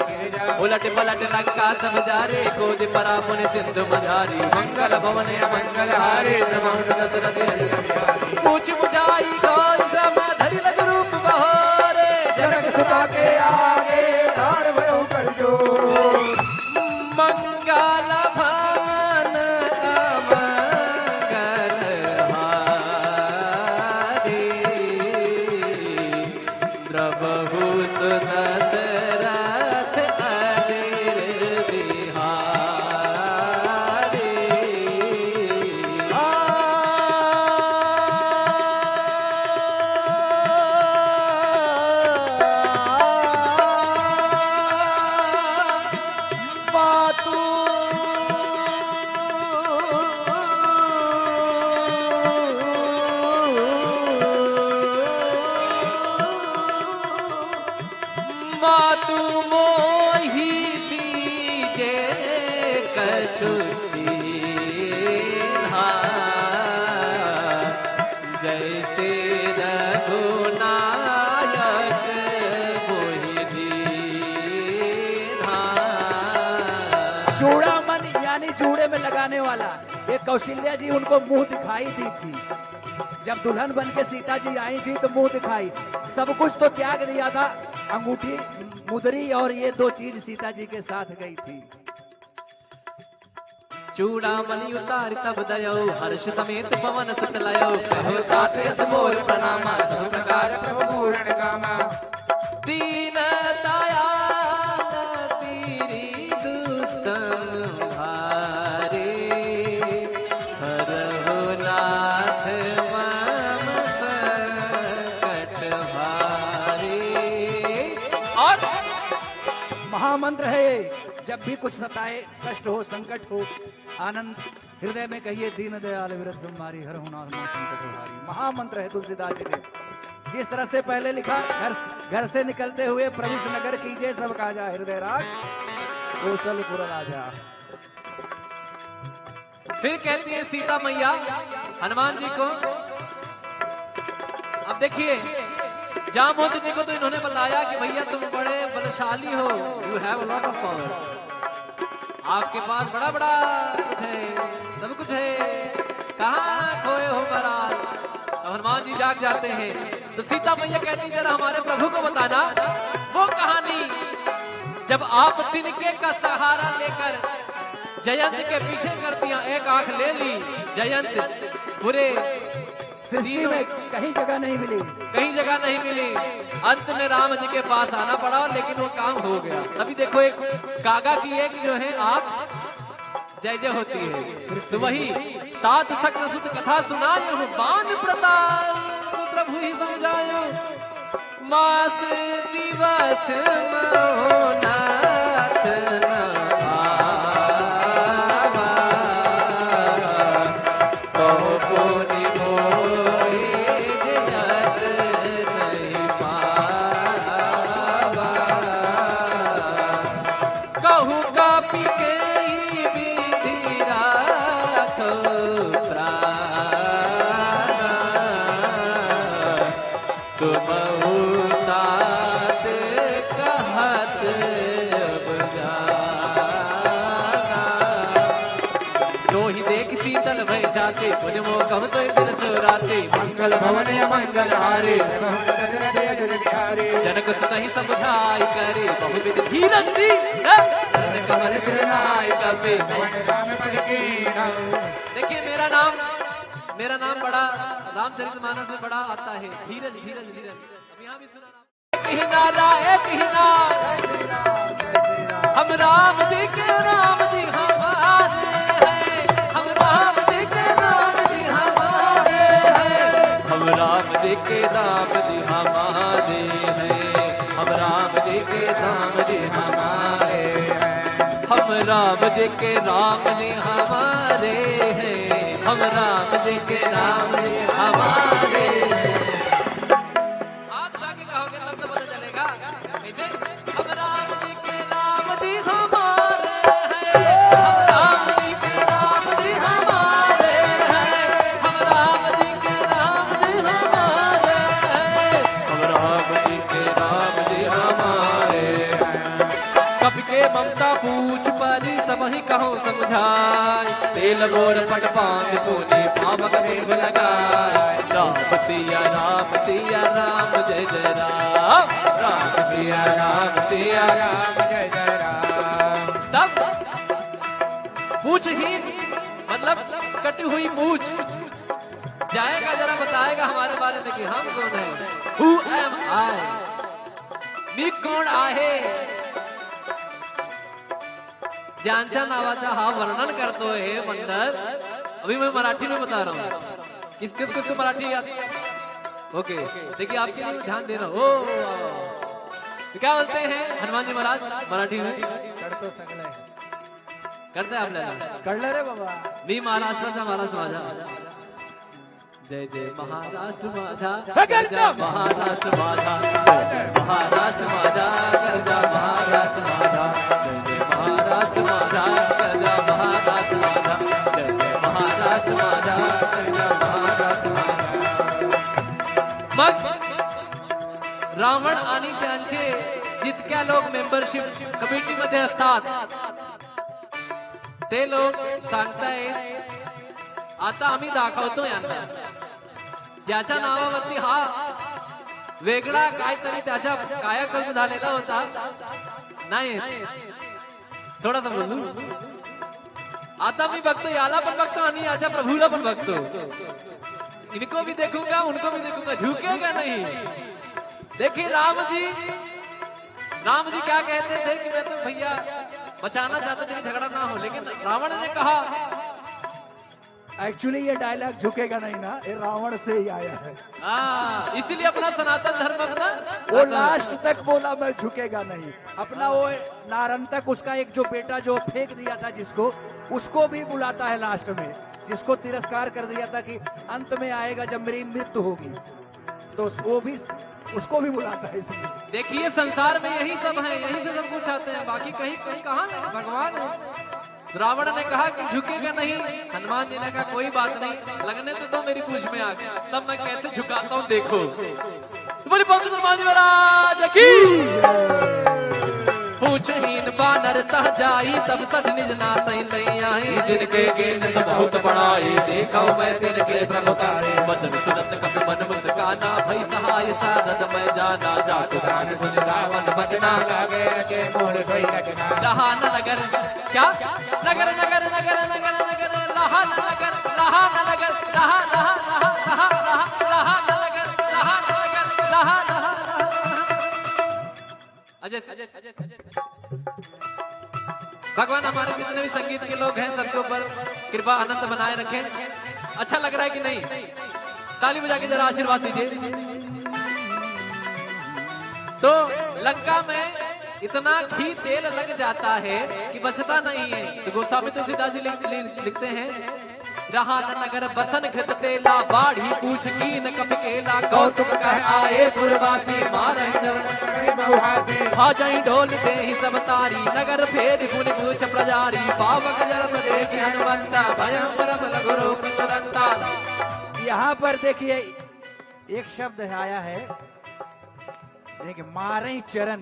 उलट पलट लंका सब जारे, कोज परा पुन सिंधु मझारी, मंगल भवन मंगल हारे दशरथ पूछ बुझाई गौर श्रम धरि लग रूप बहारे, जनक सुता के आगे दान भयो कर जो, मंगल भवन मंगल हारे द्रवहु दशरथ अजर बिहारी। मातु मोहि दीजे कछुची जैसे रघुनायक मोहि दीन्हा।
चूड़ामणि यानी चूड़े में लगाने वाला, ये कौशल्या जी उनको मुंह दिखाई दी थी, जब दुल्हन बन के सीता जी आई थी तो मुंह दिखाई, सब कुछ तो त्याग दिया था, अंगूठी मुदरी और ये दो चीज सीता जी के साथ गई थी।
चूड़ामणि उतार तब दयो, हर्ष समेत पवन सुत लयो, कहो तातेस मोर प्रणामा, सब प्रकार प्रभु पूर्ण कामा, दीन दयाल पीरी दुस्तम भारे, हरहु नाथ मम संकट भारे। और
महामंत्र है ये, जब भी कुछ सताए, कष्ट हो, संकट हो, आनंद हृदय में कहिए, दीन दयाल विरत संहारी, हर नाथ मम संकट हारी। महामंत्र है तुलसीदास जी ने। जिस तरह से पहले लिखा, घर से निकलते हुए प्रविष्ट नगर कीजिए सब काजा, हृदय राज कौशलपुर राजा।
फिर कहती है सीता मैया हनुमान जी को, अब देखिए जामवंत जी को तो इन्होंने बताया कि भैया तुम बड़े बलशाली हो, you have a lot of power, आपके पास बड़ा बड़ा कुछ है, सब कुछ है, कहाँ खोए हो महाराज। हनुमान जी जाग जाते हैं तो सीता मैया कहती जरा हमारे प्रभु को बताना वो कहानी, जब आप तिनके का सहारा लेकर जयंत के पीछे कर दिया, एक आंख ले ली, जयंत पूरे
सृष्टि में कहीं जगह नहीं मिली,
कहीं जगह नहीं मिली, अंत में राम जी के पास आना पड़ा, लेकिन वो काम हो गया। अभी देखो एक कागा की एक जो है आंख जय जय होती है, तो वही तात शक्र सुत कथा सुनायो, बान प्रताप प्रभु ही समझायो, मास दिवस महोनाथ आके पुण्य मोकम तो दिन सोराते मंगल भवन मंगल हारे जनक सुतहि समझाई करे बहुविध धीरज दी कमल सिरनाय कपे। देखिए मेरा नाम बड़ा रामचरितमानस में बड़ा आता है, धीरज धीरज धीरज। अब यहाँ भी सुना हम राम जी के राम जी हमारे हैं, हम राम जी के राम जी हमारे हैं, हम राम जी के राम जी हमारे हैं, हम राम जी के राम जी हमारे हैं, हम राम जी के राम जी हमारे हैं, हम राम जी के राम जी हमारे हैं। हाथ जाके कहोगे तब तो पता चलेगा। हम राम जी के राम जी हमारे हैं, हम राम जी के राम जी हमारे हैं, हम राम जी के राम जी हमारे हैं, हम राम जी के राम जी हमारे हैं। कपि के ममता पूछ परी सब ही कहो समझाए, तेल गोर पट पांग पुनि पावक देव लगाए। राम सिया राम जय जय राम, राम सिया राम जय जय राम। तब पूछहीन मतलब कटी हुई पूछ जाएगा, जरा बताएगा हमारे बारे में कि हम कौन है। Who am I? मी कोण आहे, ज्यांच्या नावाचा हा वर्णन करतो है बंदर। अभी मैं मराठी में बता रहा हूँ, किस को मराठी याद। ओके देखिए आपके लिए ध्यान दे रहा हूँ। तो क्या बोलते हैं हनुमान जी महाराज मराठी में?
करतो सगळे
करते आपल्याला
कळलं रे बाबा।
मी महाराष्ट्राचा महाराज माझा, जय जय महाराष्ट्र माझा,
गरजा
महाराष्ट्र माझा, जय जय महाराष्ट्र माझा, गरजा महाराष्ट्र माझा, जय जय महाराष्ट्र माझा, गरजा महाराष्ट्र माझा, जय जय महाराष्ट्र माझा, गरजा महाराष्ट्र माझा। मग रावण आणि त्यांचे जितक्या लोक मेंबरशिप कमिटीमध्ये असतात ते लोक सांगतायत आता आम्ही दाखवतो यांना, ज्याच्या नावावरती हा वेगळा काहीतरी त्याच्या कायाकल्प झालेला होता नाही, थोडासा बोलू। आता मी बघतो याला पण बघतो आणि याच्या प्रभूला पण बघतो, इनको भी देखूंगा उनको भी देखूंगा, झुकेगा नहीं। देखिए राम जी क्या कहते थे कि मैं तो भैया बचाना चाहते थे कि झगड़ा ना हो, लेकिन रावण ने कहा।
एक्चुअली ये डायलॉग झुकेगा नहीं ना, ये रावण से ही आया है।
इसीलिए अपना सनातन धर्म अपना
वो लास्ट तक बोला मैं झुकेगा नहीं। अपना वो नारन तक उसका एक जो बेटा जो फेंक दिया था जिसको, उसको भी बुलाता है लास्ट में, जिसको तिरस्कार कर दिया था कि अंत में आएगा जब मेरी मृत्यु होगी, तो वो भी उसको भी बुलाता है। इसलिए
देखिए संसार में यही सब है, यही से सब कुछ आते हैं, बाकी कहीं कहीं कहाँ भगवान है। रावण ने कहा कि झुकेगा नहीं, हनुमान जी ने कहा कोई बात नहीं, लगने तो मेरी पूछ में आ गया, तब मैं कैसे झुकाता हूँ देखो। तो बोली पंडित हनुमान जी महाराज की। पूछहीन बानर तह जाई, तब सज निज नातई लई आई, जिनके गेन सब बहुत बड़ाई, देखा मैं तिनके प्रभुतारे। बचन सुनत कपि मन मुस्काना, भई सहाय साधन मैं जाना, जातु गान सुन रावण बचना, लागे रचे मोर सोई रचना। रहा न नगर क्या नगर नगर नगर नगर नगर, रहा न नगर, रहा न नगर, रहा रहा रहा रहा रहा रहा न नगर, रहा न नगर, रहा रहा अजय भगवान हमारे जितने भी संगीत के लोग हैं सबके ऊपर कृपा आनंद बनाए रखें। अच्छा लग रहा है कि नहीं? ताली बजा के जरा आशीर्वाद दीजिए। तो लंका में इतना घी तेल लग जाता है कि बचता नहीं है। तो गोस्वामी तुलसीदास जी लिखते हैं, रहा न नगर बसन घृत तेला, बाढ़ी पूछ कीन कपि केला, कौतुक कह आए पुरवासी, मारहि चरण खा जाई ढोल दे ही सब तारी, नगर फेर पुनि पूछ प्रजारी, पावक जरत देखि हनुमंता, भयं परम लघु रूप तुरंता।
यहाँ पर देखिए एक शब्द आया है, देखिए मारे चरण।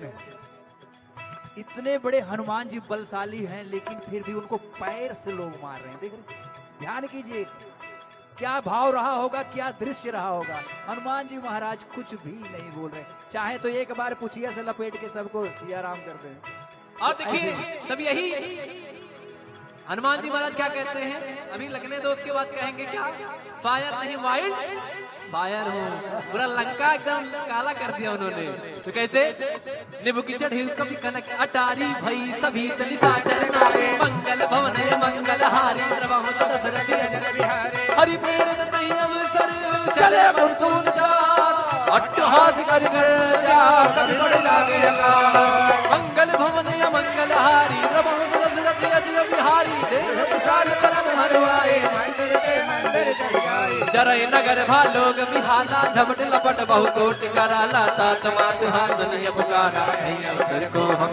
इतने बड़े हनुमान जी बलशाली हैं, लेकिन फिर भी उनको पैर से लोग मार रहे हैं। देख रहे, ध्यान कीजिए, क्या भाव रहा होगा, क्या दृश्य रहा होगा। हनुमान जी महाराज कुछ भी नहीं बोल रहे, चाहे तो एक बार पुछिया से लपेट के सबको सिया राम कर दें।
और देखिए तब यही हनुमान जी महाराज क्या कहते हैं, अभी लगने दो, उसके बाद कहेंगे क्या, फायर नहीं वाइल्ड फायर हो। पूरा लंका एकदम काला कर दिया उन्होंने। तो कैसे, निबु की चढ़ी कभी कनक अटारी भई सभी तनिता चरनारे, मंगल भवन मंगल हारी हरि प्रेरित नहीं अवसर चले मुर्तून चार, अट्टहास कर जा कभी बड़ लागे अकार। मंगल भवन मंगल हारी बिहारी परम हरवाए, जरय नगर भालोग बिहाला झपट लपट बहु कोट कराला, तात मात हासनिय पुकारा अवसर को हम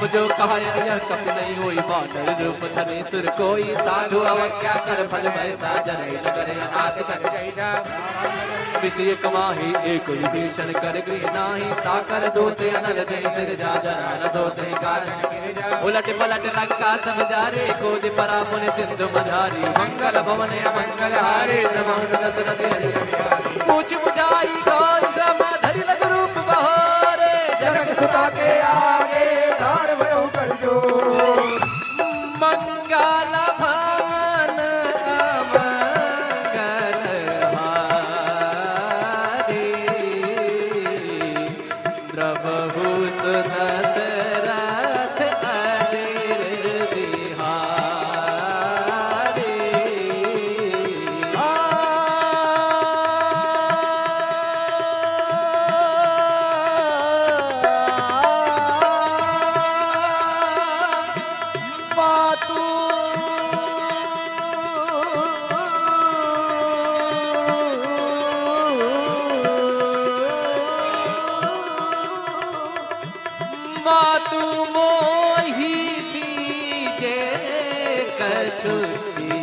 जो कहा यह कप नहीं होई, बानर रूप धरे सुर कोई, साधु अवज्ञा कर फल वैसा, जरय नगर अनाथ कर विषय कमाही एक विभीषण कर गृह नाही, ताकर दोते अनल दे सिर जा जना न सोते कारण, उलट पलट लंका सब जारे, कोज परा मुनि सिंधु मझारी, मंगल भवन मंगल हारे पूछ बुझाई गौर श्रम धरि लग रूप बहोरे, जनक सुता के आगे दान भयो कर जो, मंगल भवन मंगल हारे, द्रवहु सुदत रथ अजिर बिहारी। मातु मोही दीजे कसुची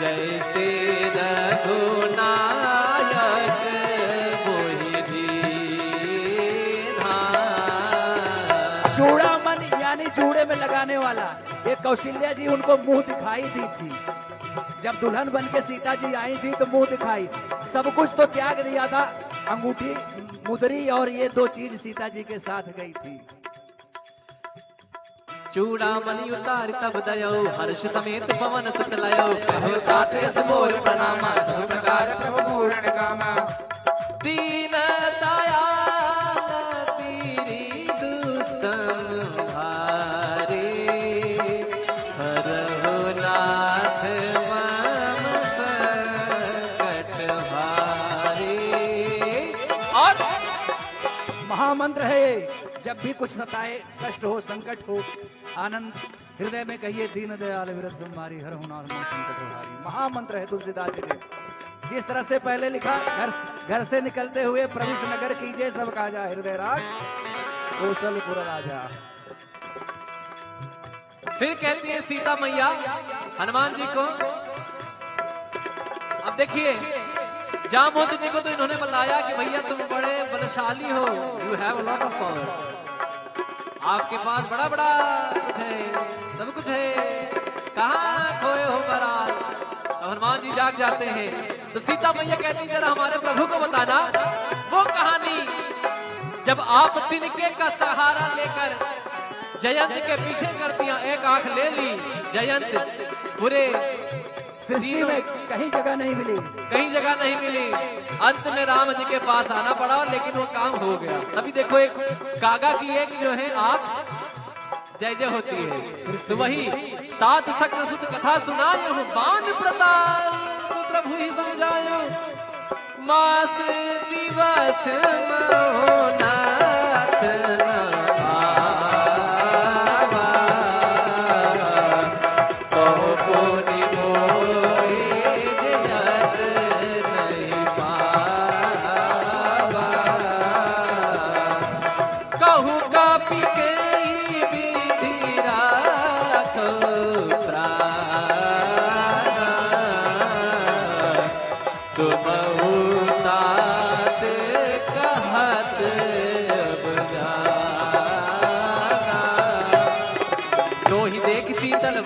जैसे रघुनायक मोहि दीन्हा।
चूड़ामणि यानी चूड़े में लगाने वाला, ये कौशल्या जी उनको मुंह दिखाई दी थी। जब दुल्हन बन के सीता जी आई थी तो मुंह दिखाई, सब कुछ तो त्याग दिया था, अंगूठी मुदरी और ये दो चीज सीता जी के साथ गई थी।
चूड़ामणि उतार तब दयो, हर्ष समेत पवन सुत लयो, कहो तात यस मोर प्रणामा, सब प्रकार प्रभु पूर्ण कामा। दीन दयाल पीरी दुस्तम भारे, हरहु नाथ मम संकट भारे। और
महामंत्र है ये, जब भी कुछ सताए, कष्ट हो, संकट हो, आनंद हृदय में कहिए, दीन दयाल विरत संहारी, हर हुनार मन संकट हारी। महामंत्र है तुलसीदास जी ने। जिस तरह से पहले लिखा, घर से निकलते हुए प्रवेश नगर कीजिए, सब काजा हृदय राज कौशलपुर राजा।
फिर कहती है सीता मैया हनुमान जी को, अब देखिए जामवंत जी को तो इन्होंने बताया कि भैया तुम बड़े बलशाली हो, you have a lot of power, आपके पास बड़ा बड़ा कुछ है, सब कुछ है, कहाँ खोए हो महाराज। तो हनुमान जी जाग जाते हैं, तो सीता मैया कहती जरा हमारे प्रभु को बताना वो कहानी, जब आप तिनके का सहारा लेकर जयंत के पीछे कर दिया, एक आंख ले ली, जयंत पूरे
सृष्टि में कहीं जगह नहीं मिली,
कहीं जगह नहीं मिली, अंत में राम जी के पास आना पड़ा, लेकिन वो काम हो गया। तभी देखो एक कागा की एक जो है आप जय जय होती है, तो वही तात सक्र सुत कथा सुनायो, बान प्रताप प्रभु ही समझायो, मास दिवस महोनाथ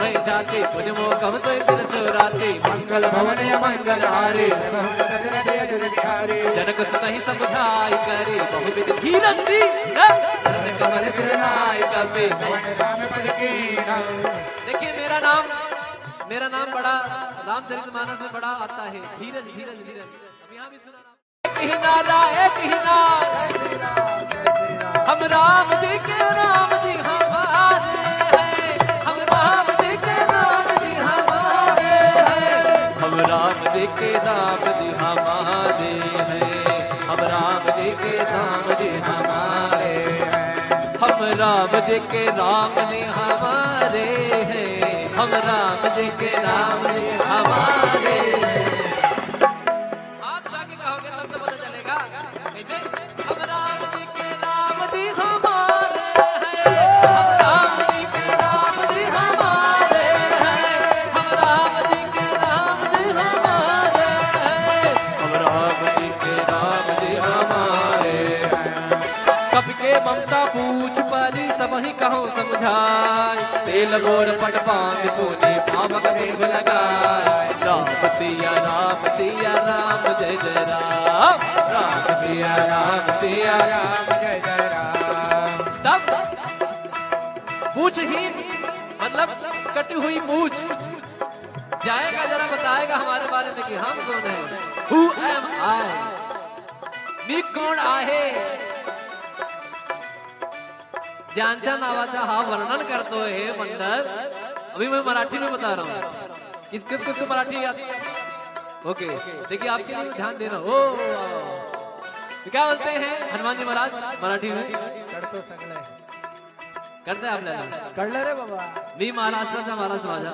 भय जाते तुझ मोकम तो दिन चोराते मंगल भवन मंगल हारे जनक सुतहि समझाई करे बहुविध धीरज दी कमल सिरनाई कपे। देखिए मेरा नाम बड़ा रामचरितमानस में बड़ा आता है, धीरज धीरज धीरज। अब यहाँ भी सुना एक ही नारा हम राम जी के राम जी हमारे हैं, हम राम जी के राम जी हमारे हैं, हम राम जी के राम जी हमारे हैं, हम राम जी के राम जी हमारे हैं, हम राम जी के राम जी हमारे हैं, हम राम जी के राम जी हमारे हैं। हाथ जाके कहोगे तब तो पता चलेगा कैसे। हम राम जी के राम जी हमारे हैं, हम राम जी के राम जी हमारे हैं, हम राम जी के राम जी हमारे हैं, हम राम जी के राम जी हमारे हैं। कब के ममता पूछ परी सब ही कहो समझाए, तेल बोर पट पांच कोने पावक देव लगाए। राम सिया राम जय जय राम, राम सिया राम जय जय राम। तब पूछहीन मतलब कटी हुई पूछ जाएगा, जरा बताएगा हमारे बारे में कि हम कौन है। Who am I? मी कोण आहे ज्यांच्या नावाचा हा वर्णन करतोय मंडळ। अभी मैं मराठी में बता रहा हूँ, किसको मराठी याद। ओके देखिए आपके लिए ध्यान दे रहा हूँ। तो क्या बोलते हैं हनुमान जी महाराज मराठी में? करते आपल्याला
कळलं रे बाबा।
मी महाराष्ट्राचा महाराज माझा,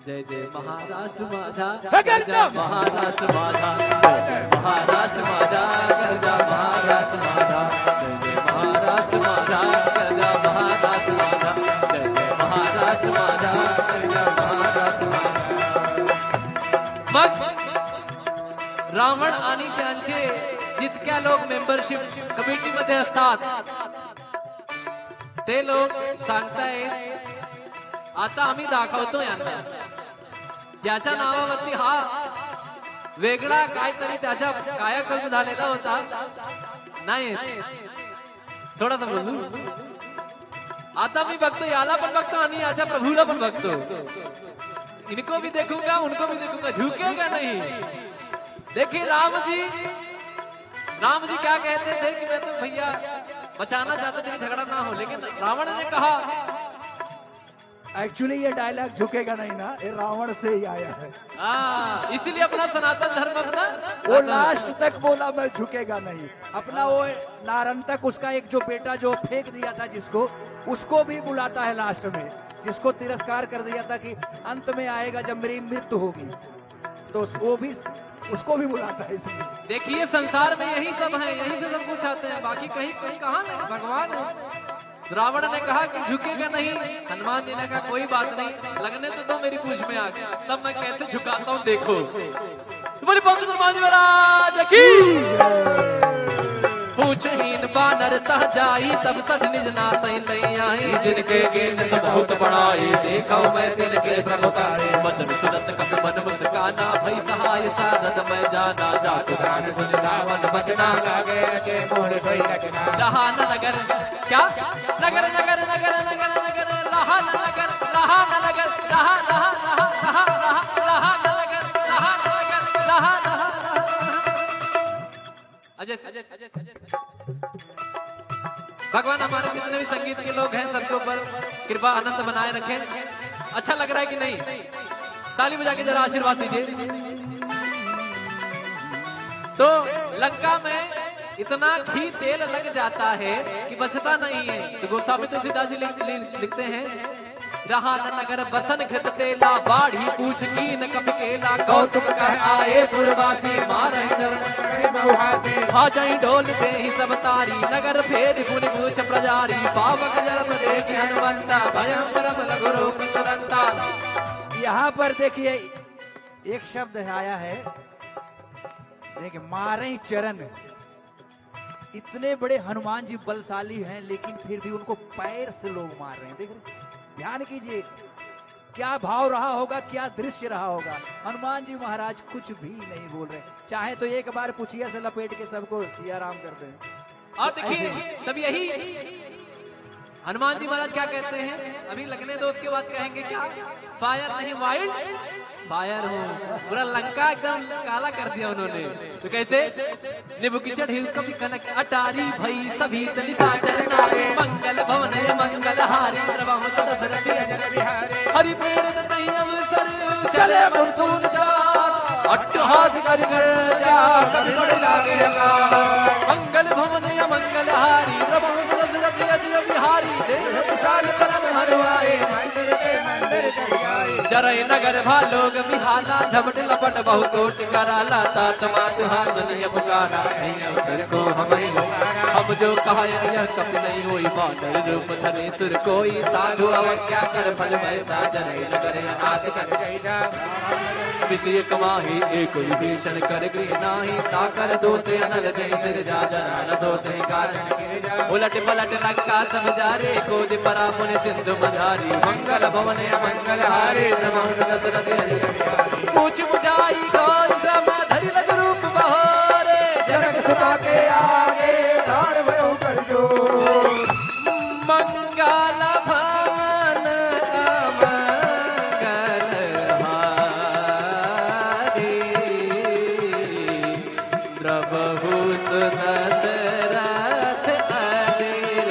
जय जय महाराष्ट्र माझा,
गरजा
महाराष्ट्र माझा, महाराष्ट्र माझा, गरजा महाराष्ट्र माझा, जय जय महाराष्ट्र माझा, गरजा महाराष्ट्र माझा, जय जय महाराष्ट्र माझा, गरजा महाराष्ट्र माझा। मग रावण आणि त्यांचे जितक्या लोक मेंबरशिप कमिटीमध्ये असतात ते लोक सांगतायत आता आम्ही दाखवतो यांना, ज्याच्या नावावरती हा वेगळा काहीतरी त्याच्या कायाकल्प झालेला होता नाही, थोडासा बोलू। आता मी बघतो याला पण बघतो आणि याच्या प्रभूला पण बघतो, इनको भी देखूंगा उनको भी देखूंगा, झुकेगा नहीं। देखिए राम जी क्या कहते थे कि मैं तो भैया बचाना चाहता था कि झगड़ा ना हो, लेकिन रावण ने कहा
एक्चुअली ये डायलॉग झुकेगा नहीं ना, ये रावण से ही आया है।
इसीलिए अपना सनातन धर्म अपना
वो लास्ट तक बोला मैं झुकेगा नहीं। अपना वो नारंतक उसका एक जो बेटा जो फेंक दिया था जिसको, उसको भी बुलाता है लास्ट में, जिसको तिरस्कार कर दिया था कि अंत में आएगा जब मेरी मृत्यु होगी, तो वो भी उसको भी बुलाता है। इसलिए
देखिए संसार में यही सब है, यही से सब कुछ आते हैं, बाकी कहीं कहाँ नहीं, भगवान है। रावण ने कहा कि झुकेगा नहीं, हनुमान जी ने कहा कोई बात नहीं, लगने तो दो मेरी पूछ में आ गया, तब मैं कैसे झुकाता हूँ देखो। तुम्हारी पंडित हनुमान जी महाराज की पूछहीन बानर तह जाई, तब तक निज नात लई आई, जिनके गेन से बहुत बड़ाई, देखा मैं तिनके प्रभुतारे, बदन तुरंत कपि मन मुस्काना, भई सहाय साधन मैं जाना, जातु गान सुन रावण बचना, लागे के मोर सोई रखना। रहान नगर क्या नगर नगर नगर नगर नगर रहान नगर रहान नगर रहा रहा रहा रहा रहा रहान नगर रहान नगर रहा रहा। अजय भगवान हमारे जितने भी संगीत के लोग हैं सबके ऊपर कृपा आनंद बनाए रखें। अच्छा लग रहा है कि नहीं? ताली बजा के जरा आशीर्वाद दीजिए। तो लंका में इतना घी तेल लग जाता है कि बचता नहीं है। तो गोस्वामी तुलसीदास जी लिखते हैं, रहा नगर बसन घृत तेला, बाढ़ी पूछ की न कप केला, कौतुक कह आए पुरवासी, मारे हाजई ढोल दे ही सब तारी, नगर फेर पुनि पूछ प्रजारी, पावक जरत देख हनुमंता, भयं परम लघु रूप तुरंता।
यहाँ पर देखिए एक शब्द आया है, देखिए मारे चरण। इतने बड़े हनुमान जी बलशाली हैं, लेकिन फिर भी उनको पैर से लोग मार रहे हैं। देख रहे ध्यान कीजिए क्या भाव रहा होगा, क्या दृश्य रहा होगा। हनुमान जी महाराज कुछ भी नहीं बोल रहे, चाहे तो एक बार पुछिया से लपेट के सबको सिया राम कर दें।
और देखिए तब यही हनुमान जी महाराज क्या कहते हैं, अभी लगने दो उसके बाद कहेंगे क्या, फायर नहीं वाइल्ड फायर हो। पूरा लंका एकदम काला कर दिया उन्होंने। तो कैसे, निबु की चढ़ी कभी कनक अटारी भई सभी तनिता चरनारे मंगल भवन मंगल हारी सर्वम दशरथ अजर बिहारी हरि प्रेरित तहि अवसर चले मुकुंद चार अट्टहास कर जा कभी पड़ लागे अकाल मंगल भवन मंगल हारी सर्वम दशरथ अजर बिहारी देव विचार परम हरवाए जरय नगर भालोग बिहाला झपट लपट बहु कोट कराला तात मात हासनिय पुकारा अवसर को हम जो कहा यह कप नहीं हुई बादल रूप धरे सुर कोई साधु अवज्ञा कर फल भैसा जरय नगर अनाथ कर विषय कमाही एक विभीषण कर गृह नाही ताकर दोते अनल दे सिर जा जरा न सोते कारण उलट पलट लंका सब जारे कोद परा मुनि सिंधु मझारी मंगल भवन मंगल हारे पूछ बुझाई गौर श्रम धरि लग रूप बहोरे जनक सुता के आगे प्राण भयो कर जो मंगल भवन मंगल हारे प्रभु दशरथ अजिर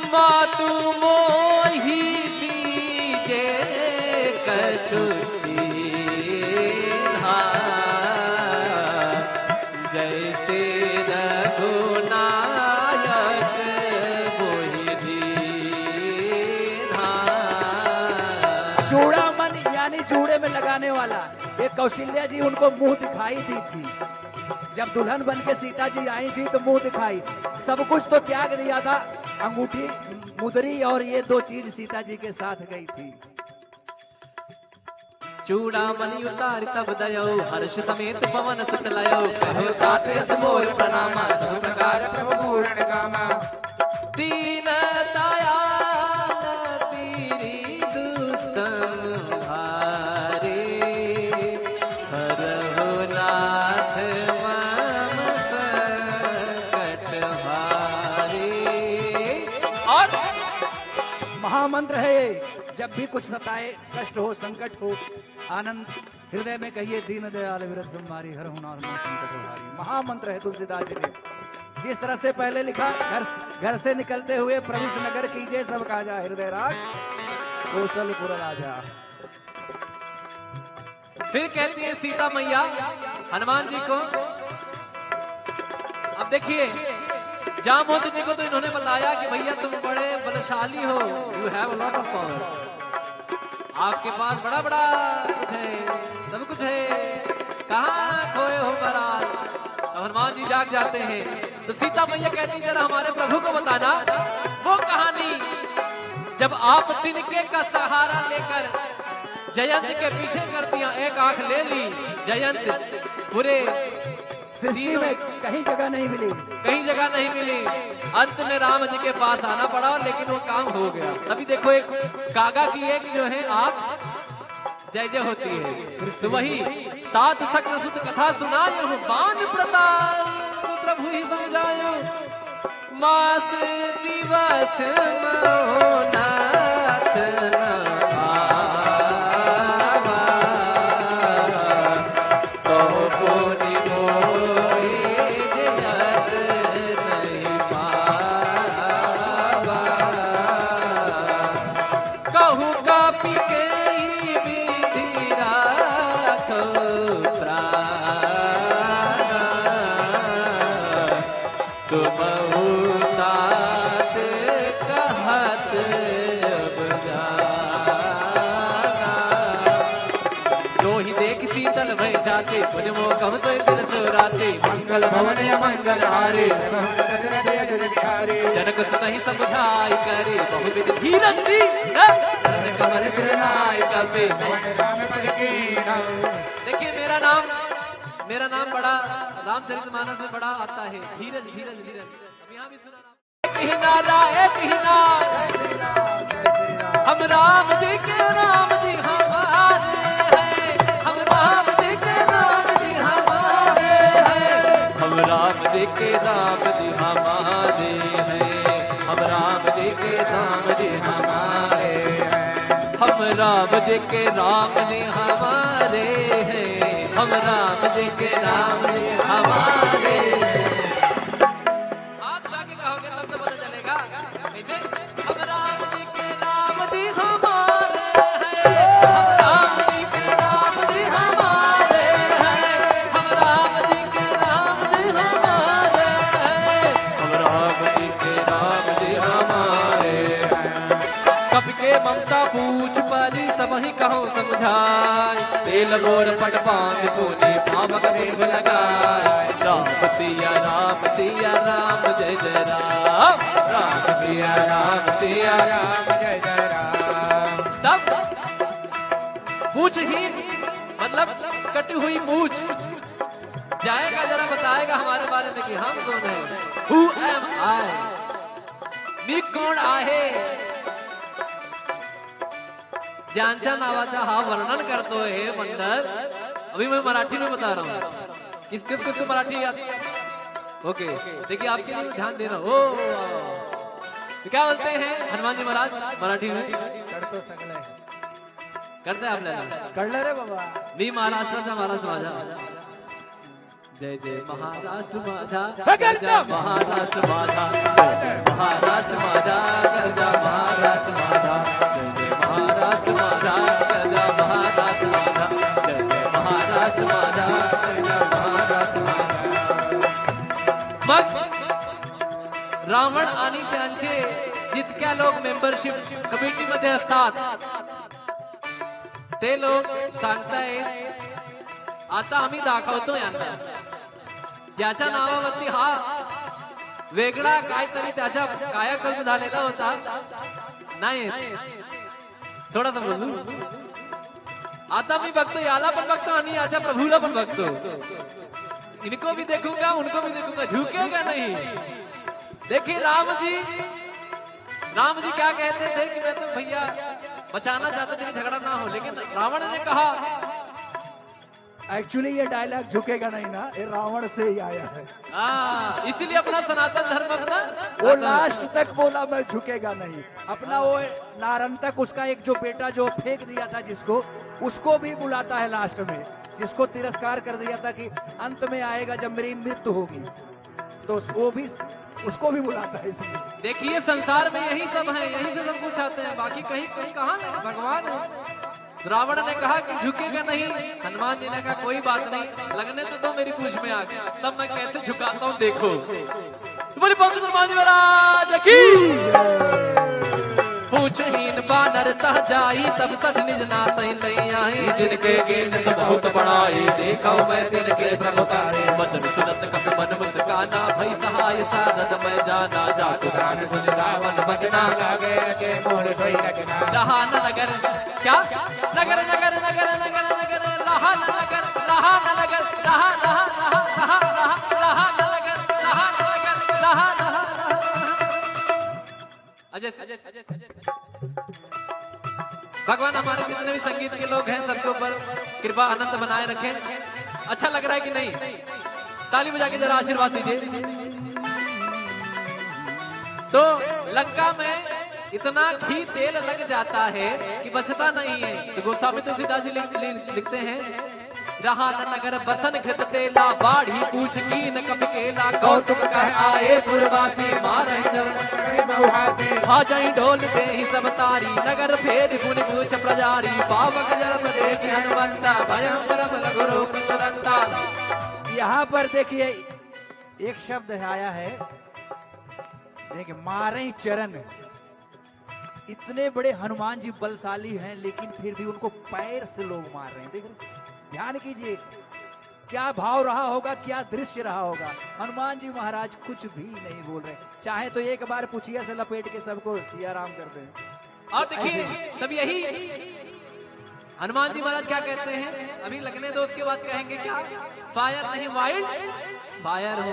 मातु मोहि दीजे कछुची जैसे रघुनायक मोहि दीन्हा।
चूड़ामणि यानी जूड़े में लगाने वाला, एक कौशल्या जी उनको मुंह दिखाई दी थी। जब दुल्हन बन के सीता जी आई थी तो मुंह दिखाई, सब कुछ तो त्याग दिया था, अंगूठी मुदरी और ये दो चीज सीता जी के साथ गई थी।
चूड़ामणि उतार तब दयो हर्ष समेत पवन सुत लयो कहो तात मोर प्रणामा सब प्रकार प्रभु पूर्ण कामा दीन दयाल पीरी दुसंहारे हरहु नाथ मम संकट हारे। और
महामंत्र है ये, जब भी कुछ सताए, कष्ट हो, संकट हो, आनंद हृदय में कहिए दीन दयाल विरत संहारी हर हुनार संकट हारी। महामंत्र है तुलसीदास जी ने। जिस तरह से पहले लिखा, घर से निकलते हुए प्रवेश नगर कीजिए सब काजा हृदय राज कौशलपुर राजा।
फिर कहती है सीता मैया हनुमान जी को, अब देखिए जामवंत जी को तो इन्होंने बताया कि भैया तुम बड़े बलशाली हो, you have a lot of power, आपके पास बड़ा बड़ा कुछ है, सब कुछ है, कहाँ खोए हो महाराज। हनुमान जी जाग जाते हैं तो सीता मैया कहती जरा हमारे प्रभु को बताना वो कहानी जब आप तिनके का सहारा लेकर जयंत के पीछे कर दिया, एक आंख ले ली, जयंत पूरे
सृष्टि में कहीं जगह नहीं मिली,
कहीं जगह नहीं मिली, अंत में राम जी के पास आना पड़ा, लेकिन वो काम हो गया। तभी देखो एक कागा की एक जो है आप जय जय होती है, तो वही तात सक्र सुत कथा सुनायो बान प्रताप प्रभु ही समझायो मास दिवस मोहनाथ जाके मुझ मोह तो दिन सोराते मंगल भवन या मंगल हारे जनक सुतहि समझाई करे बहुविध धीरज दी कमल सिरनाय कपे। देखिए मेरा नाम बड़ा रामचरितमानस में बड़ा आता है, धीरज धीरज धीरज। अब यहाँ भी सुना हम राम जी के राम जी हमारे हैं, हम राम जी के राम जी हमारे हैं, हम राम जी के राम जी हमारे हैं, हम राम जी के राम जी हमारे हैं, हम राम जी के राम जी हमारे हैं, हम राम जी के राम जी हमारे हैं। हाथ जाके कहोगे तब तो पता चलेगा। हम राम जी के राम जी हमारे हैं, हम राम जी के राम जी हमारे हैं, हम राम जी के राम जी हमारे हैं, हम राम जी के राम जी हमारे हैं। कपि के ममता पूछ परी सब ही कहो समझाए, तेल गोर पट पांग पूनी पावक देव लगाए। राम सिया राम जय जय राम, राम सिया राम जय जय राम। तब पूछहीन मतलब कटी हुई मूछ जाएगा जरा बताएगा हमारे बारे में कि हम कौन है। Who am I? मी कोण आहे ज्यांच्या नावाचा हा वर्णन करतो है मंडल। अभी मैं मराठी में बता रहा हूँ, किसको मराठी याद। ओके देखिए आपके लिए ध्यान दे रहा हूँ। तो क्या बोलते हैं हनुमान जी महाराज मराठी में? करते आपल्याला
कळलं रे बाबा।
मी महाराष्ट्राचा महाराष्ट्र माझा, जय जय महाराष्ट्र माझा, गरजा महाराष्ट्र माझा, महाराष्ट्र माझा, गरजा महाराष्ट्र माझा, जय जय महाराष्ट्र माझा, गरजा महाराष्ट्र माझा, जय जय महाराष्ट्र माझा, गरजा महाराष्ट्र माझा। मग रावण आणि त्यांचे जितक्या लोक मेंबरशिप कमिटी मध्ये असतात ते लोक सांगतायत आता आम्ही दाखवतो यांना, ज्याच्या नावावरती हा वेगळा काहीतरी त्याच्या कायाकल्प झालेला होता नाही। थोडासा बोलू आता मी बघतो, याला पण बघतो आणि याच्या प्रभूला पण बघतो। इनको भी देखूंगा उनको भी देखूंगा, झुकेगा नहीं। देखिए राम जी क्या कहते थे कि मैं तो भैया बचाना चाहते थे कि झगड़ा ना हो, लेकिन रावण ने कहा
एक्चुअली ये डायलॉग झुकेगा नहीं ना, ये रावण से ही आया है।
इसीलिए अपना सनातन धर्म अपना
वो लास्ट तक बोला मैं झुकेगा नहीं। अपना वो नारंतक उसका एक जो बेटा जो फेंक दिया था जिसको, उसको भी बुलाता है लास्ट में, जिसको तिरस्कार कर दिया था कि अंत में आएगा जब मेरी मृत्यु होगी, तो वो भी उसको भी बुलाता है। इसलिए
देखिए संसार में यही सब है, यही से सब कुछ आते हैं, बाकी कहीं कहाँ भगवान है। रावण ने कहा कि झुकेगा नहीं, हनुमान जी ने कहा कोई बात नहीं, लगने तो दो मेरी पूछ में आके, तब मैं कैसे झुकाता हूँ देखो। तो बोली पंडित हनुमान जी महाराज की पूछहीन बानर तह जाई, तब तद निज नाथ लई आई, जिनके कीन बहुत बड़ाई, देखा मैं तिनके प्रभुतारे, बचन सुनत कपि मन मुस्काना, भई सहाय साधन मैं जाना, जातु गान सुन रावण बचना, लागे के मोर सोई रखना। रहा न नगर क्या नगर नगर नगर नगर नगर रहा न नगर, रहा न नगर, रहा रहा रहा रहा रहा रहा न नगर, रहा न नगर, रहा रहा अजय भगवान हमारे जितने भी संगीत के लोग हैं सबके ऊपर कृपा आनंद बनाए रखें। अच्छा लग रहा है कि नहीं? ताली बजा के जरा आशीर्वाद दीजिए। तो लंका में इतना घी तेल लग जाता है कि बचता नहीं है। तो गोस्वामी तुलसीदास जी लिखते हैं, रहा न नगर बसन घृत तेला, बाढ़ी पूछ कीन कपि केला, कौतुक कह आए पुरवासी, मारहि भाजई ढोल दे ही सब तारी, नगर भेद गुण पूछ प्रजारी, पावक जरत देखि हनुमंता, भयं परम लघु तुरंता।
यहाँ पर देखिए एक शब्द आया है, देखिए मारे चरण। इतने बड़े हनुमान जी बलशाली हैं, लेकिन फिर भी उनको पैर से लोग मार रहे हैं। देख ध्यान कीजिए, क्या भाव रहा होगा, क्या दृश्य रहा होगा। हनुमान जी महाराज कुछ भी नहीं बोल रहे, चाहे तो एक बार पुछिया से लपेट के सबको सिया राम कर दें।
और देखिए तब यही हनुमान जी महाराज क्या कहते हैं, अभी लगने दो उसके बाद कहेंगे क्या, फायर नहीं वाइल्ड फायर हो,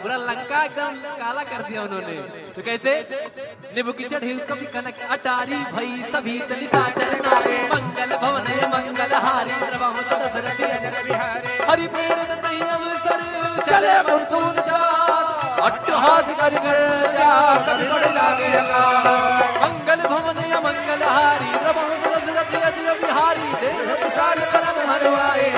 पूरा लंका एकदम काला कर दिया उन्होंने। तो कहते निबु की चढ़ी कभी कनक अटारी भई सभी तनिता चरनारे मंगल भवन मंगल हारी द्रवम दशरथ अजर बिहारी हरि प्रेरण नहीं अवसर चले मुर्तून जात अट्टहास कर जा कभी पड़ लागे मंगल भवन मंगल हारी द्रवम दशरथ अजर बिहारी देव विशाल परम हरवाए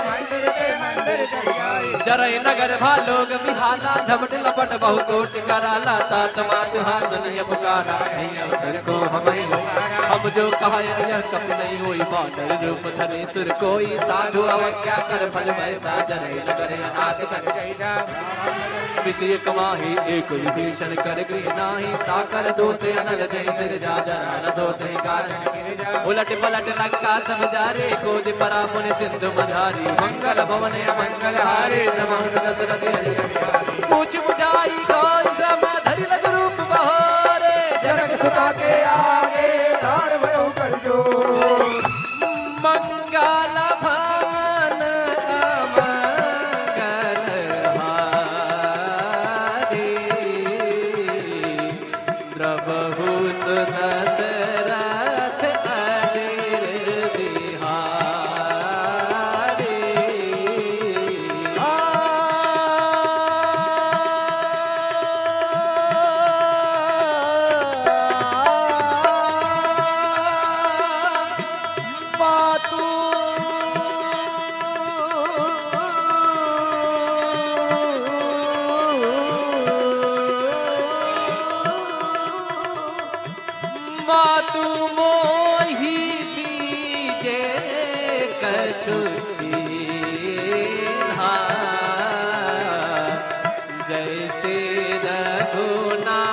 जरय नगर भालोग बिहाला झपट लपट बहु कोट कराला तात मात हासनिय पुकारा अवसर को हम जो कहा यह कप नहीं हुई बानर रूप धरे सुर कोई साधु अवज्ञा कर फल वैसा जरय नगर अनाथ कर विषय कमाही एक विभीषण कर गृह नाही ताकर दोते अनल जय सिर जा जरा न सोते कारण उलट पलट लंका सब जारे कोज परा मुनि सिंधु मझारी मंगल भवन मंगल हारे पूछ बुझाई कोई समय धरि लग रूप बहारे जनक सुता के आगे प्राण भयो कर जो मंगल भवन मंगल हारे द्रवहूत दशरथ अजर बिहारी मातु मोहि दीजे कछुची जैसे रघुनायक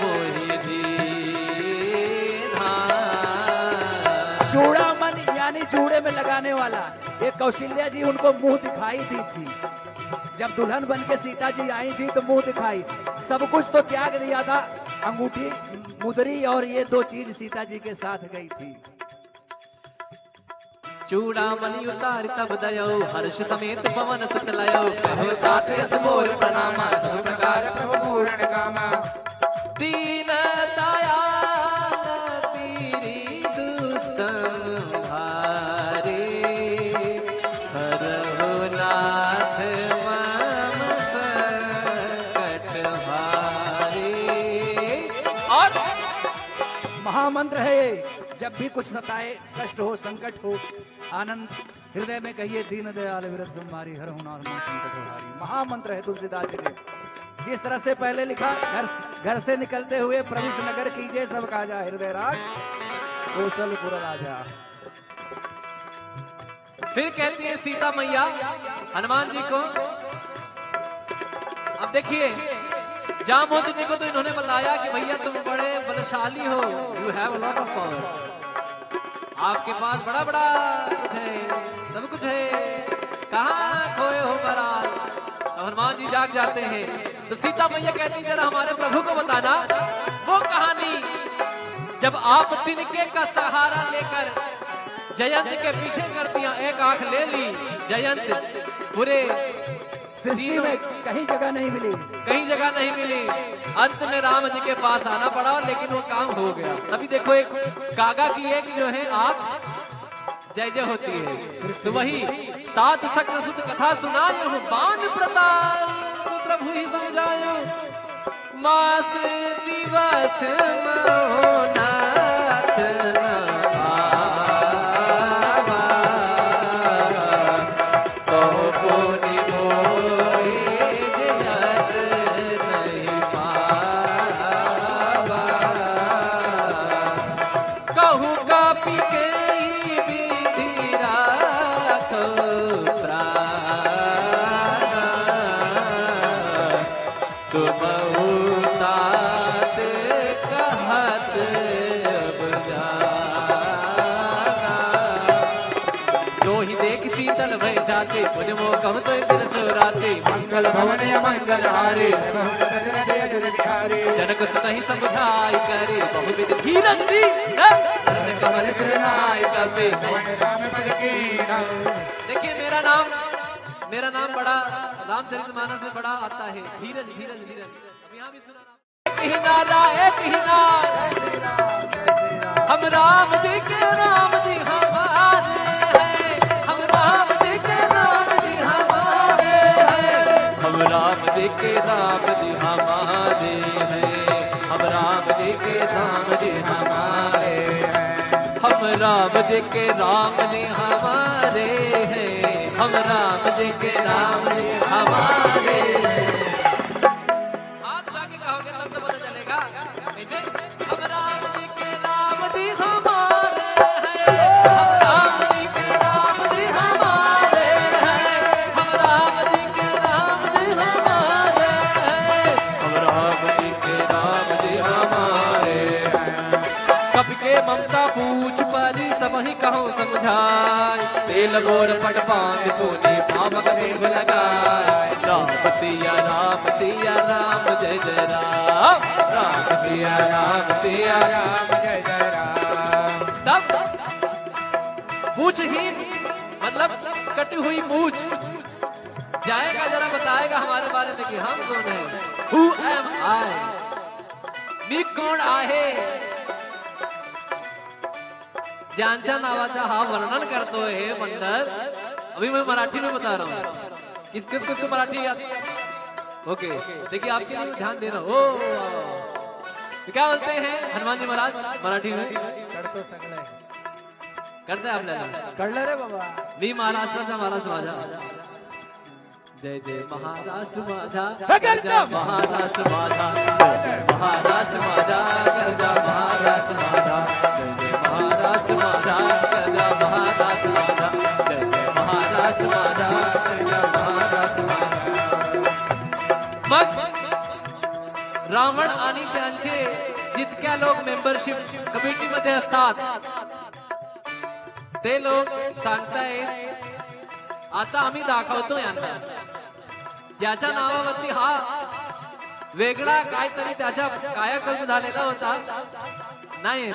मोहि दीन्हा।
चूड़ामन यानी चूड़े में लगाने वाला, ये कौशल्या जी उनको मुंह दिखाई दी थी। जब दुल्हन बन के सीता जी आई थी तो मुंह दिखाई, सब कुछ तो त्याग दिया था, अंगूठी मुदरी और ये दो चीज सीता जी के साथ गई थी।
चूड़ामणि उतार तब दयो हर्ष समेत पवन सुत लयो कहो तात यस मोर प्रणामा सब प्रकार प्रभु पूर्ण कामा दीन दयाल पीरी दुस्तम भारे हरहु नाथ मम संकट भारे। और
महामंत्र है ये, जब भी कुछ सताए, कष्ट हो, संकट हो, आनंद हृदय में कहिए दीन दयाल विरत संहारी हर हुनार संकट हारी। महामंत्र है तुलसीदास जी ने। जिस तरह से पहले लिखा, घर से निकलते हुए प्रवेश नगर कीजिए सब काजा हृदय राज कौशलपुर राजा।
फिर कहती है सीता मैया हनुमान जी को, अब देखिए जामवंत जी को तो इन्होंने बताया कि भैया तुम बड़े बलशाली हो, you have a lot of power, आपके पास बड़ा बड़ा कुछ है, सब कुछ है, कहाँ खोए हो महाराज। तो हनुमान जी जाग जाते हैं, तो सीता मैया कहती जरा हमारे प्रभु को बताना वो कहानी जब आप तिनके का सहारा लेकर जयंत के पीछे कर दिया, एक आंख ले ली, जयंत पूरे
सृष्टि में कहीं जगह नहीं मिली,
कहीं जगह नहीं मिली, अंत में राम जी के पास आना पड़ा, लेकिन वो काम हो गया। अभी देखो एक कागा की एक जो है आंख जय जय होती है, तो वही तात सक्र सुत कथा सुनायो बान प्रताप प्रभु ही समझायो मास दिवस महोनाथ जाते मुझ मोकम तो दिन चोराते मंगल भवन मंगल हारे जनक सुत ही समझाई करे बहुविध धीरज दी कमल सिरनाई करते। देखिए मेरा नाम बड़ा रामचरितमानस में बड़ा आता है, धीरज धीरज धीरज। अब यहाँ भी सुना हम राम जी के राम जी हमारे हैं, हम राम जी के राम जी हमारे हैं, हम राम जी के राम जी हमारे हैं, हम राम जी के राम जी हमारे हैं, हम राम जी के राम जी हमारे हैं, हम राम जी के राम जी हमारे हैं। हाथ उठा के कहोगे तब तो पता चलेगा। हम राम जी के राम जी हमारे हैं, हम राम जी के राम जी हमारे हैं, हम राम जी के राम जी हमारे हैं, हम राम जी के राम जी हमारे हैं। कब के ममता पूछ पारी सब ही कहो समझाए, तेल गोर पट पांग तूने भावक देव लगाए। राम सिया राम जय जय राम, राम सिया राम जय जय राम। तब पूछहीन मतलब कटी हुई मूछ जाएगा, जरा बताएगा हमारे बारे में कि हम कौन है। Who am I? मी कोण आहे, ज्यांच्या नावाचा हा वर्णन करतो है मंडल। अभी मैं मराठी में बता रहा हूँ, किसको मराठी याद। ओके देखिए आपके लिए ध्यान दे रहा हूँ। तो क्या बोलते हैं हनुमान जी महाराज मराठी में? करते आपल्याला
कळलं रे बाबा।
मी महाराष्ट्राचा महाराज माझा, जय जय महाराष्ट्र माझा,
गरजा
महाराष्ट्र माझा, महाराष्ट्र माझा, गरजा महाराष्ट्र माझा, जय जय महाराष्ट्र माझा, गरजा महाराष्ट्र माझा, जय जय महाराष्ट्र माझा, गरजा महाराष्ट्र माझा। मग रावण आणि त्यांचे जितक्या लोक मेंबरशिप कमिटीमध्ये असतात ते लोक सांगतायत आता आम्ही दाखवतो यांना, ज्याच्या नावावरती हा वेगळा काहीतरी त्याच्या कायाकल्प झालेला होता नाही,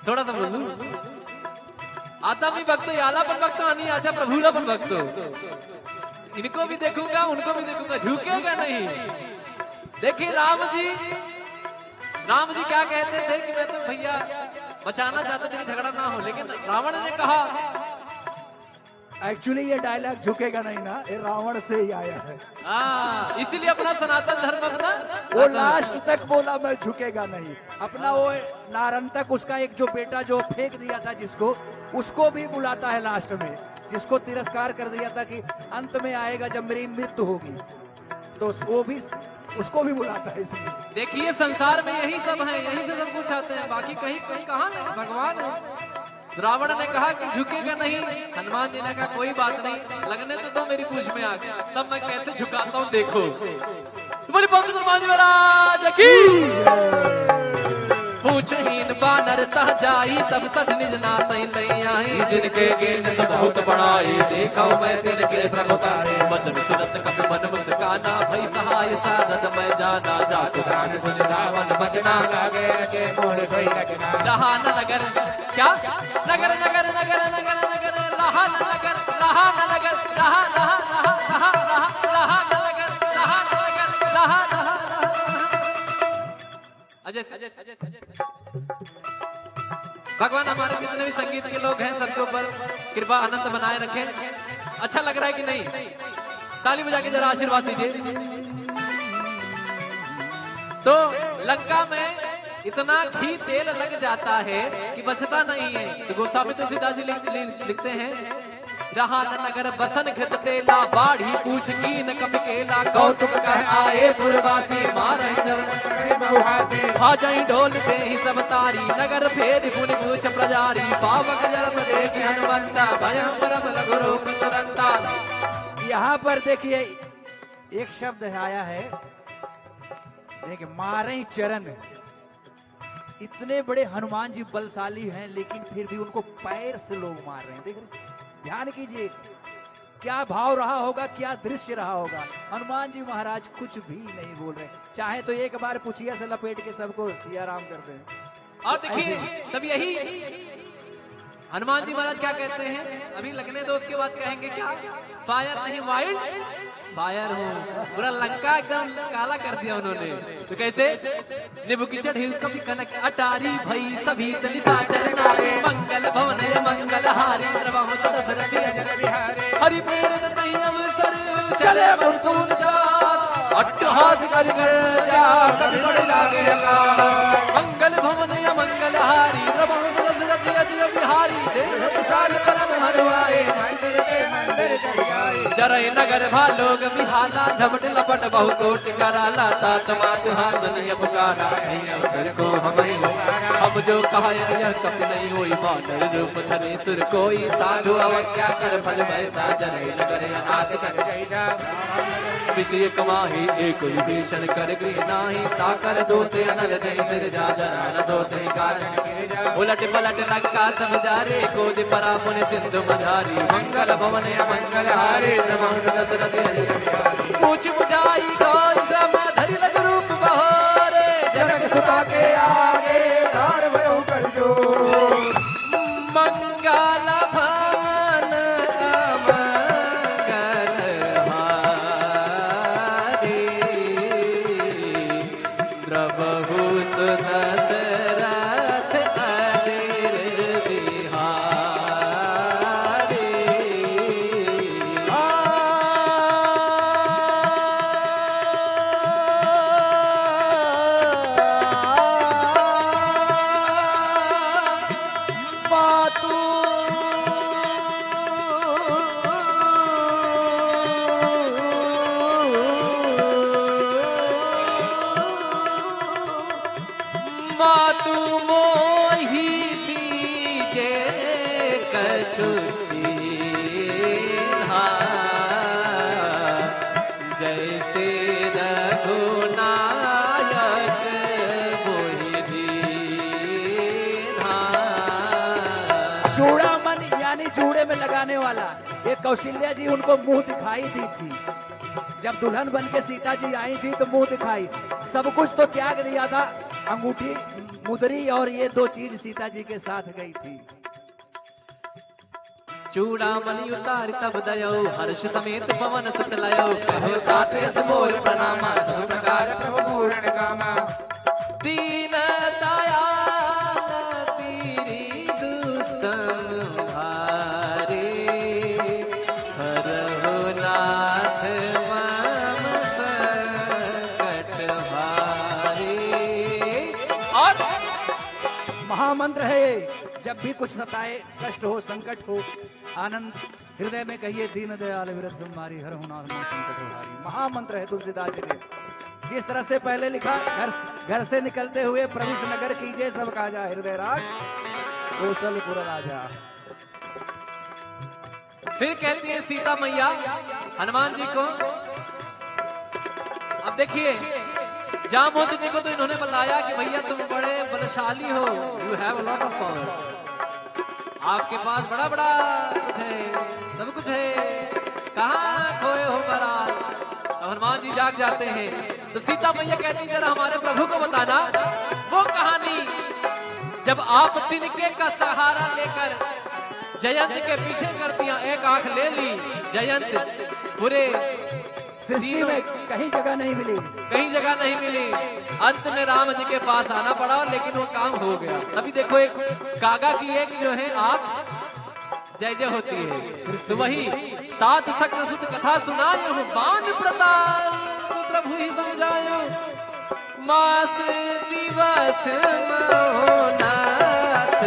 थोडासा बोलू। आता मी बघतो याला पण बघतो आणि याच्या प्रभूला पण बघतो, इनको भी देखूंगा उनको भी देखूंगा, झुकेगा नहीं। देखिए राम जी क्या कहते थे कि मैं तो भैया बचाना चाहते थे कि झगड़ा ना हो, लेकिन रावण ने कहा।
एक्चुअली ये डायलॉग झुकेगा नहीं ना, ये रावण से ही आया है।
इसीलिए अपना सनातन धर्म अपना
वो लास्ट तक बोला मैं झुकेगा नहीं। अपना वो नारंतक उसका एक जो बेटा जो फेंक दिया था जिसको, उसको भी बुलाता है लास्ट में, जिसको तिरस्कार कर दिया था कि अंत में आएगा जब मेरी मृत्यु होगी, तो वो भी उसको भी बुलाता है। इसलिए
देखिए संसार में यही सब है, यही से सब कुछ आते हैं, बाकी कहीं कहीं कहाँ है भगवान है। रावण ने कहा कि झुकेगा नहीं, हनुमान जी ने कहा कोई बात नहीं, लगने तो दो मेरी पूछ में आग, तब मैं कैसे झुकाता हूँ देखो। तुम्हारी पंथ हनुमान जी महाराज की पूछहीन बानर तह जाई, तब तक निज नातई लई आई, जिनके गेन से बहुत बड़ाई, देखा मैं तिनके प्रभुतारे, बदन सुनत कपि मन मुस्काना, भई सहाय साधन मैं जाना, जात गान सुन रावण बचना, लागे रखे मोर सोई रखना। रहा न नगर क्या नगर नगर नगर नगर नगर, रहा न नगर, रहा न नगर, रहा रहा रहा रहा रहा रहा न नगर, रहा न नगर, रहा रहा अजय भगवान हमारे जितने भी संगीत के लोग हैं सबके ऊपर कृपा आनंद बनाए रखें। अच्छा लग रहा है कि नहीं? ताली बजा के जरा आशीर्वाद दीजिए। तो लंका में इतना घी तेल लग जाता है कि बचता नहीं है। तो गोस्वामी तुलसीदास जी लिखते हैं, रहा न नगर बसन घृत तेला, बाढ़ी पूछ की न कपि केला, कौतुक कर आए पुरवासी, मारहि चरण भाजई ढोल दे ही सब तारी, नगर फेर पुनि पूछ प्रजारी, पावक जरत देख हनुमंता, भयं परम लघु रूप तुरंता।
यहाँ पर देखिए एक शब्द आया है, देखिए मारे चरण। इतने बड़े हनुमान जी बलशाली हैं, लेकिन फिर भी उनको पैर से लोग मार रहे हैं। देख रहे, ध्यान कीजिए, क्या भाव रहा होगा, क्या दृश्य रहा होगा। हनुमान जी महाराज कुछ भी नहीं बोल रहे, चाहे तो एक बार पुछिया से लपेट के सबको सिया राम कर दे।
और देखिए तब यही हनुमान जी महाराज क्या कहते हैं, अभी लगने दो, उसके बाद कहेंगे क्या, फायर नहीं वाइल्ड फायर हूँ। पूरा लंका एकदम काला कर दिया उन्होंने। तो कैसे, निबु की चढ़ी कभी कनक अटारी भई सभी तनिता चरनारे मंगल भवन मंगल हारी द्रवम दशरथ अजर बिहारी हरि प्रेरत नहीं अवसर चले मुर्तून चार अट्टहास कर जा कभी बड़ लागे मंगल भवन मंगल हारी द्रवम दशरथ अजर बिहारी जरय नगर भालोग बिहाला झपट लपट बहुकोट कराला तात मात हाथ पुकारा अवसर को हम जो कहा यह कप नहीं हुई बानर रूप धरे सुर कोई साधु अवज्ञा कर फल वैसा जरय नगर अनाथ कर विषय कमाही एक विभीषण कर गृह नाही ताकर दोते अनल जय सिर जा जरा न सोते कारण उलट पलट लंका सब जारे कोज परा पुन सिंधु मझारी मंगल भवन मंगल हारे दशरथ पूछ बुझाई गौर श्रम धरि लग रूप बहोरे जनक सुता के आगे प्राण भयो कर जो मंगल भवन मंगल हारे द्रवहु दशरथ मातु मोहि दीजे कछु जैसे रघुनायक मोहि दीन्हा।
चूड़ामन यानी जूड़े में लगाने वाला, ये कौशल्या जी उनको मुंह दिखाई दी थी। जब दुल्हन बन के सीता जी आई थी तो मुंह दिखाई, सब कुछ तो त्याग दिया था, अंगूठी मुदरी और ये दो चीज सीता जी के साथ गई थी।
चूड़ामणि उतार तब दयो हर्ष समेत पवन सुत लयो कहो तात यस मोर प्रणामा सब प्रकार प्रभु पूर्ण कामा दीन दयाल पीरी दुस्तम भारे हरहु नाथ मम संकट भारे। और
महामंत्र है, जब भी कुछ सताए, कष्ट हो, संकट हो, आनंद हृदय में कहिए दीन दयाल विरत तुम्हारी हर हुनार में संकट हारी। महामंत्र है तुलसीदास जी ने। जिस तरह से पहले लिखा, घर से निकलते हुए प्रभु नगर कीजिए सब काजा हृदय राज कौशलपुर राजा।
फिर कहती है सीता मैया हनुमान जी को, अब देखिए जामवंत जी को तो इन्होंने बताया कि भैया तुम बड़े बलशाली हो, you have a lot of power, आपके पास बड़ा बड़ा कुछ है, सब कुछ है, कहाँ खोए हो महाराज। हनुमान जी जाग जाते हैं तो सीता मैया कहती जरा हमारे प्रभु को बताना वो कहानी जब आप तिनके का सहारा लेकर जयंत के पीछे कर दिया, एक आंख ले ली, जयंत पूरे
सृष्टि में कहीं जगह नहीं मिली,
कहीं जगह नहीं मिली, अंत में राम जी के पास आना पड़ा, लेकिन वो काम हो गया। अभी देखो एक कागा की एक जो है आप जय जय होती है, तो वही तात शक्र सुत कथा सुनायो बान प्रताप प्रभु ही समझायो मास दिवस महोनाथ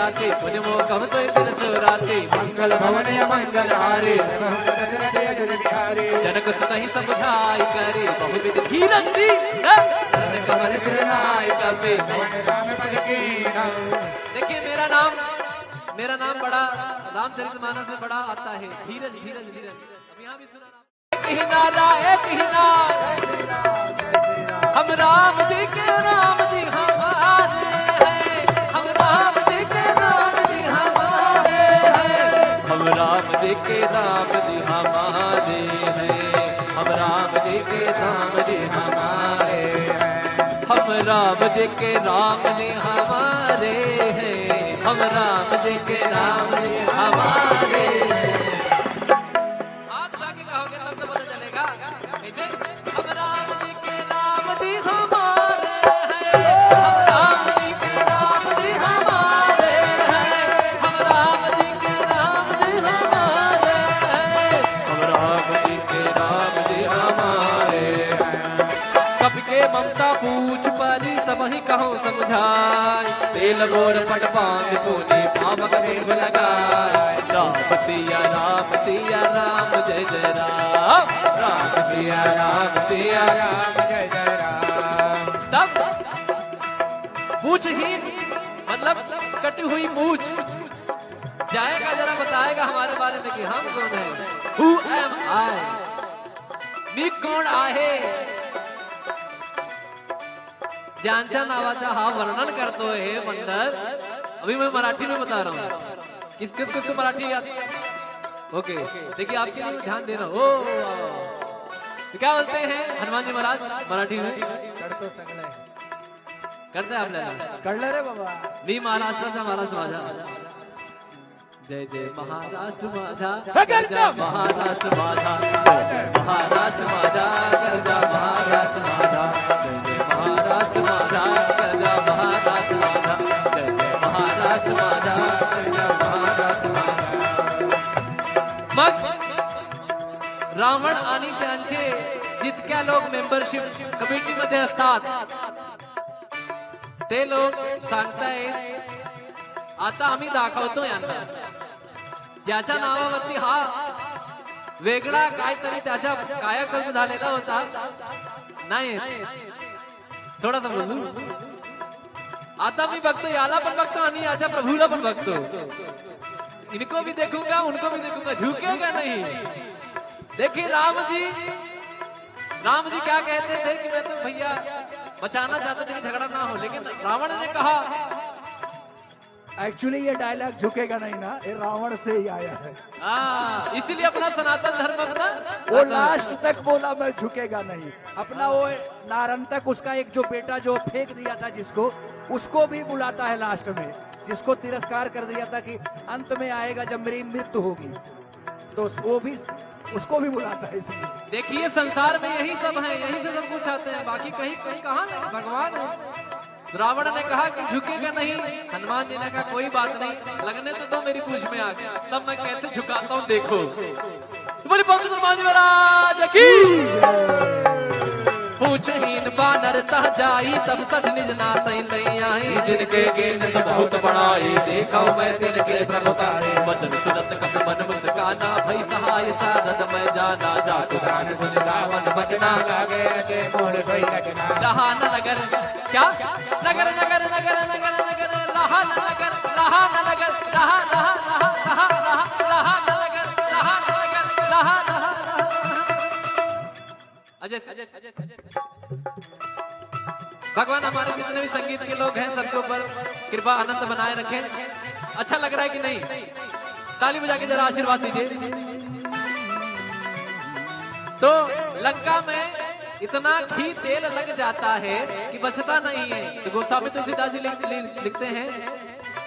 राखे पुण्य मोकम तो दिन चोराते
मंगल भवन मंगल हारे
जनक सुतहि समझाई करे बहुविध धीरज दी कमल सिरनाय तबे। देखिए मेरा नाम बड़ा रामचरितमानस में बड़ा आता है, धीरज धीरज धीरज। अब यहाँ भी सुना एक ही नारा हम राम जी के राम जी हमारे हैं, हम राम जी के राम जी हमारे हैं, हम राम जी के राम जी हमारे हैं, हम राम जी के राम जी हमारे हैं, हम राम जी के राम जी हमारे हैं, हम राम जी के राम जी हमारे हैं। हाथ लाके कहोगे तब तो पता चलेगा। हम राम जी के राम जी हमारे हैं, हम राम जी के राम जी हमारे हैं, हम राम जी के राम जी हमारे हैं, हम राम जी के राम जी हमारे हैं। कपि के ममता पूछ परी सब ही कहो समझाए, तेल गोर पट पांग पूनी पावक देव लगाए। राम सिया राम जय जय राम, राम सिया राम जय जय राम। तब पूछहीन मतलब कटी हुई मूछ जाएगा, जरा बताएगा हमारे बारे में कि हम कौन है। Who am I? मी कोण आहे, ज्यांच्या नावाचा हा वर्णन करतो है बंदर। अभी मैं मराठी में बता रहा हूँ, किसको मराठी याद। ओके देखिए आपके लिए ध्यान दे रहा हूँ। तो क्या बोलते हैं हनुमान जी महाराज मराठी में? करते आप कर ले रे बाबा। मी महाराष्ट्राचा महाराष्ट्र माझा, जय जय महाराष्ट्र माझा, गरजा महाराष्ट्र माझा, महाराष्ट्र माझा, गरजा महाराष्ट्र माझा, जय जय महाराष्ट्र माझा, गरजा महाराष्ट्र माझा, जय जय महाराष्ट्र माझा, गरजा महाराष्ट्र माझा। मग रावण आणि त्यांचे जितक्या लोक मेंबरशिप कमिटीमध्ये असतात ते लोक सांगतायत आता आम्ही दाखवतो यांना, ज्याच्या नावावरती हा वेगळा काहीतरी त्याच्या कायाकल्प झालेला होता नाही, थोडासा बोलू। आता मी बघतो याला पण बघतो आणि याच्या प्रभूला पण बघतो, इनको भी देखूंगा उनको भी देखूंगा, झुकेगा नहीं। देखिए राम जी क्या कहते थे कि मैं तो भैया बचाना चाहते थे कि झगड़ा ना हो, लेकिन रावण ने कहा।
एक्चुअली ये डायलॉग झुकेगा नहीं ना, ये रावण से ही आया है।
इसीलिए अपना सनातन धर्म अपना
वो लास्ट तक बोला मैं झुकेगा नहीं, अपना वो नारंतक उसका एक जो बेटा जो फेंक दिया था जिसको, उसको भी बुलाता है लास्ट में, जिसको तिरस्कार कर दिया था कि अंत में आएगा जब मेरी मृत्यु होगी, तो वो भी उसको भी बुलाता है। इसलिए
देखिए संसार में यही सब है, यही से सब कुछ आते हैं, बाकी कहीं कहाँ नहीं, भगवान है। रावण ने कहा कि झुकेगा नहीं, हनुमान जी ने कहा कोई बात नहीं, लगने तो दो मेरी पूछ में आगे, तब मैं कैसे झुकाता हूँ देखो। बोली पंडित हनुमान जी महाराज की। पूछहीन बानर तह जाई तब तक निज नात नहीं आई, जिनके गेन से बहुत बड़ाई देखा मैं तिनके प्रभुतारे। वचन सुनत कपि मन मुस्काना भई सहाय सारद मैं जाना, जातु गान सुन रावण बचना लागे के मोर सोई रचना। रहान नगर क्या नगर नगर नगर नगर नगर रहान नगर रहान नगर रहा रहा रहा रहा रहा रहान नगर रहान नगर रहा रहा। अजय भगवान हमारे जितने भी संगीत के लोग हैं सबके ऊपर कृपा आनंद बनाए रखें। अच्छा लग रहा है कि नहीं? ताली बजा के जरा आशीर्वाद दीजिए। तो लंका में इतना घी तेल लग जाता है कि बचता नहीं है। तो गोस्वामी तुलसीदास जी लिखते हैं,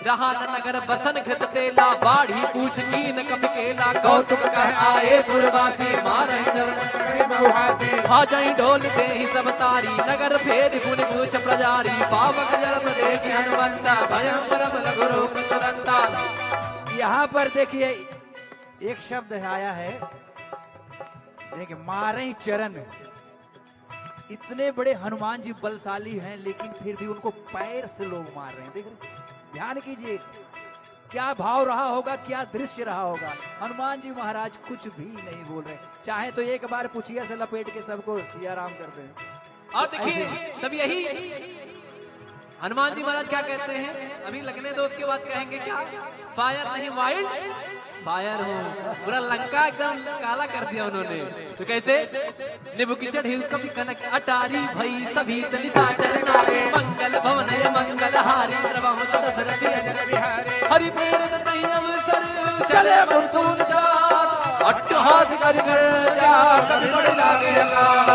रहा नगर बसन घृत तेला बाढ़ी पूछ कीन कपि केला, कौतुक कर आए पुरवासी मारहि चरण भाजई ढोल दे ही सब तारी, नगर फेर गुण पूछ प्रजारी, पावक जरत देखि हनुमंता भयं परम लघु रूप तुरंता।
यहाँ पर देखिए एक शब्द आया है, देखिए मारे चरण। इतने बड़े हनुमान जी बलशाली हैं लेकिन फिर भी उनको पैर से लोग मार रहे हैं। देख रहे, ध्यान कीजिए, क्या भाव रहा होगा, क्या दृश्य रहा होगा। हनुमान जी महाराज कुछ भी नहीं बोल रहे, चाहे तो एक बार पुछिया से लपेट के सबको सिया राम कर दें।
और देखिए तब यही हनुमान जी महाराज क्या कहते हैं, अभी लगने दो उसके बाद कहेंगे क्या, फायर नहीं वाइल्ड फायर हो, पूरा लंका एकदम काला कर दिया उन्होंने। तो कैसे निबु की चढ़ी कभी कनक अटारी भई सभी तनिता चरनारे मंगल भवन मंगल हारी द्रवहु दशरथ अजर बिहारी हरि प्रेरित तहि अवसर चले मुर्तून जात अट्टहास कर जा कभी बड़ लागे अकाल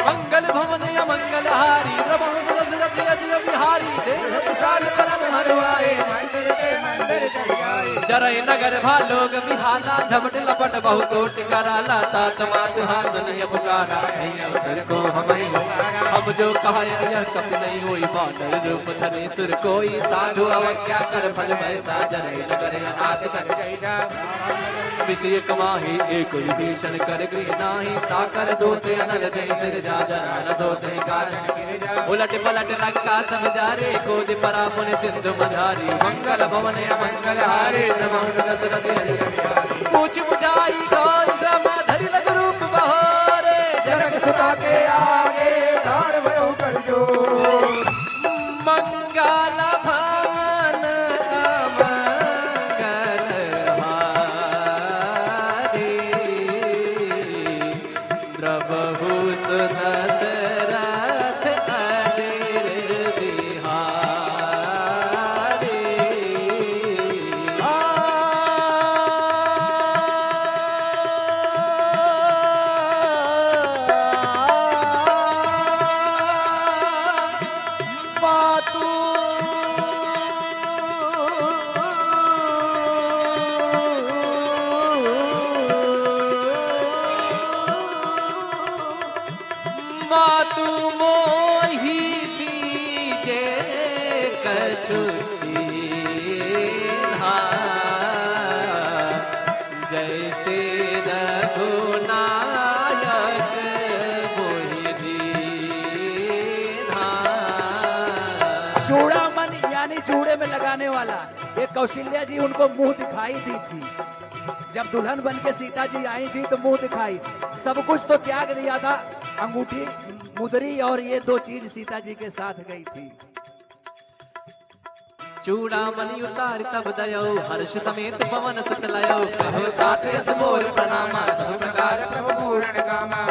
मंगल भवन मंगल हारी द्रवहु दशरथ अजर बिहारी देह विशाल परम हरवाए मंदिर जगाए जरय नगर भालोग बिहाला झपट लपट बहु कोट कराला तात मात हासनिय पुकारा अवसर को हम जो कहा यह कप नहीं हुई बानर रूप धरे सुर कोई साधु अवज्ञा कर फल भैसा जरय नगर अनाथ कर विषय कमाही एक विभीषण कर गृह नाही ताकर दोते अनल दे सिर जा जना न सोते कारण उलट पलट लंका सब जारे कोदि परा मुनि सिंधु मझारी मंगल भवन मंगल हारे पूछ बुझाई गौर श्रम धरि लग रूप बहारे जनक सुता के आगे दान भयो कर जो मंगल भवन मंगल हारे द्रवहु दशरथ अजर बिहारी मातु मोहि दीजे कसुची जैसे रघुनायक मोहि दीन्हा।
चूड़ामन यानी चूड़े में लगाने वाला, ये कौशल्या जी उनको मुंह दिखाई दी थी। जब दुल्हन बन के सीता जी आई थी तो मुंह दिखाई, सब कुछ तो त्याग दिया था, अंगूठी मुदरी और ये दो चीज सीता जी के साथ गई थी।
चूड़ामणि उतार तब दयो हर्ष समेत पवन सुत लयो कहो तात यस मोर प्रणामा सब प्रकार प्रभु पूर्ण कामा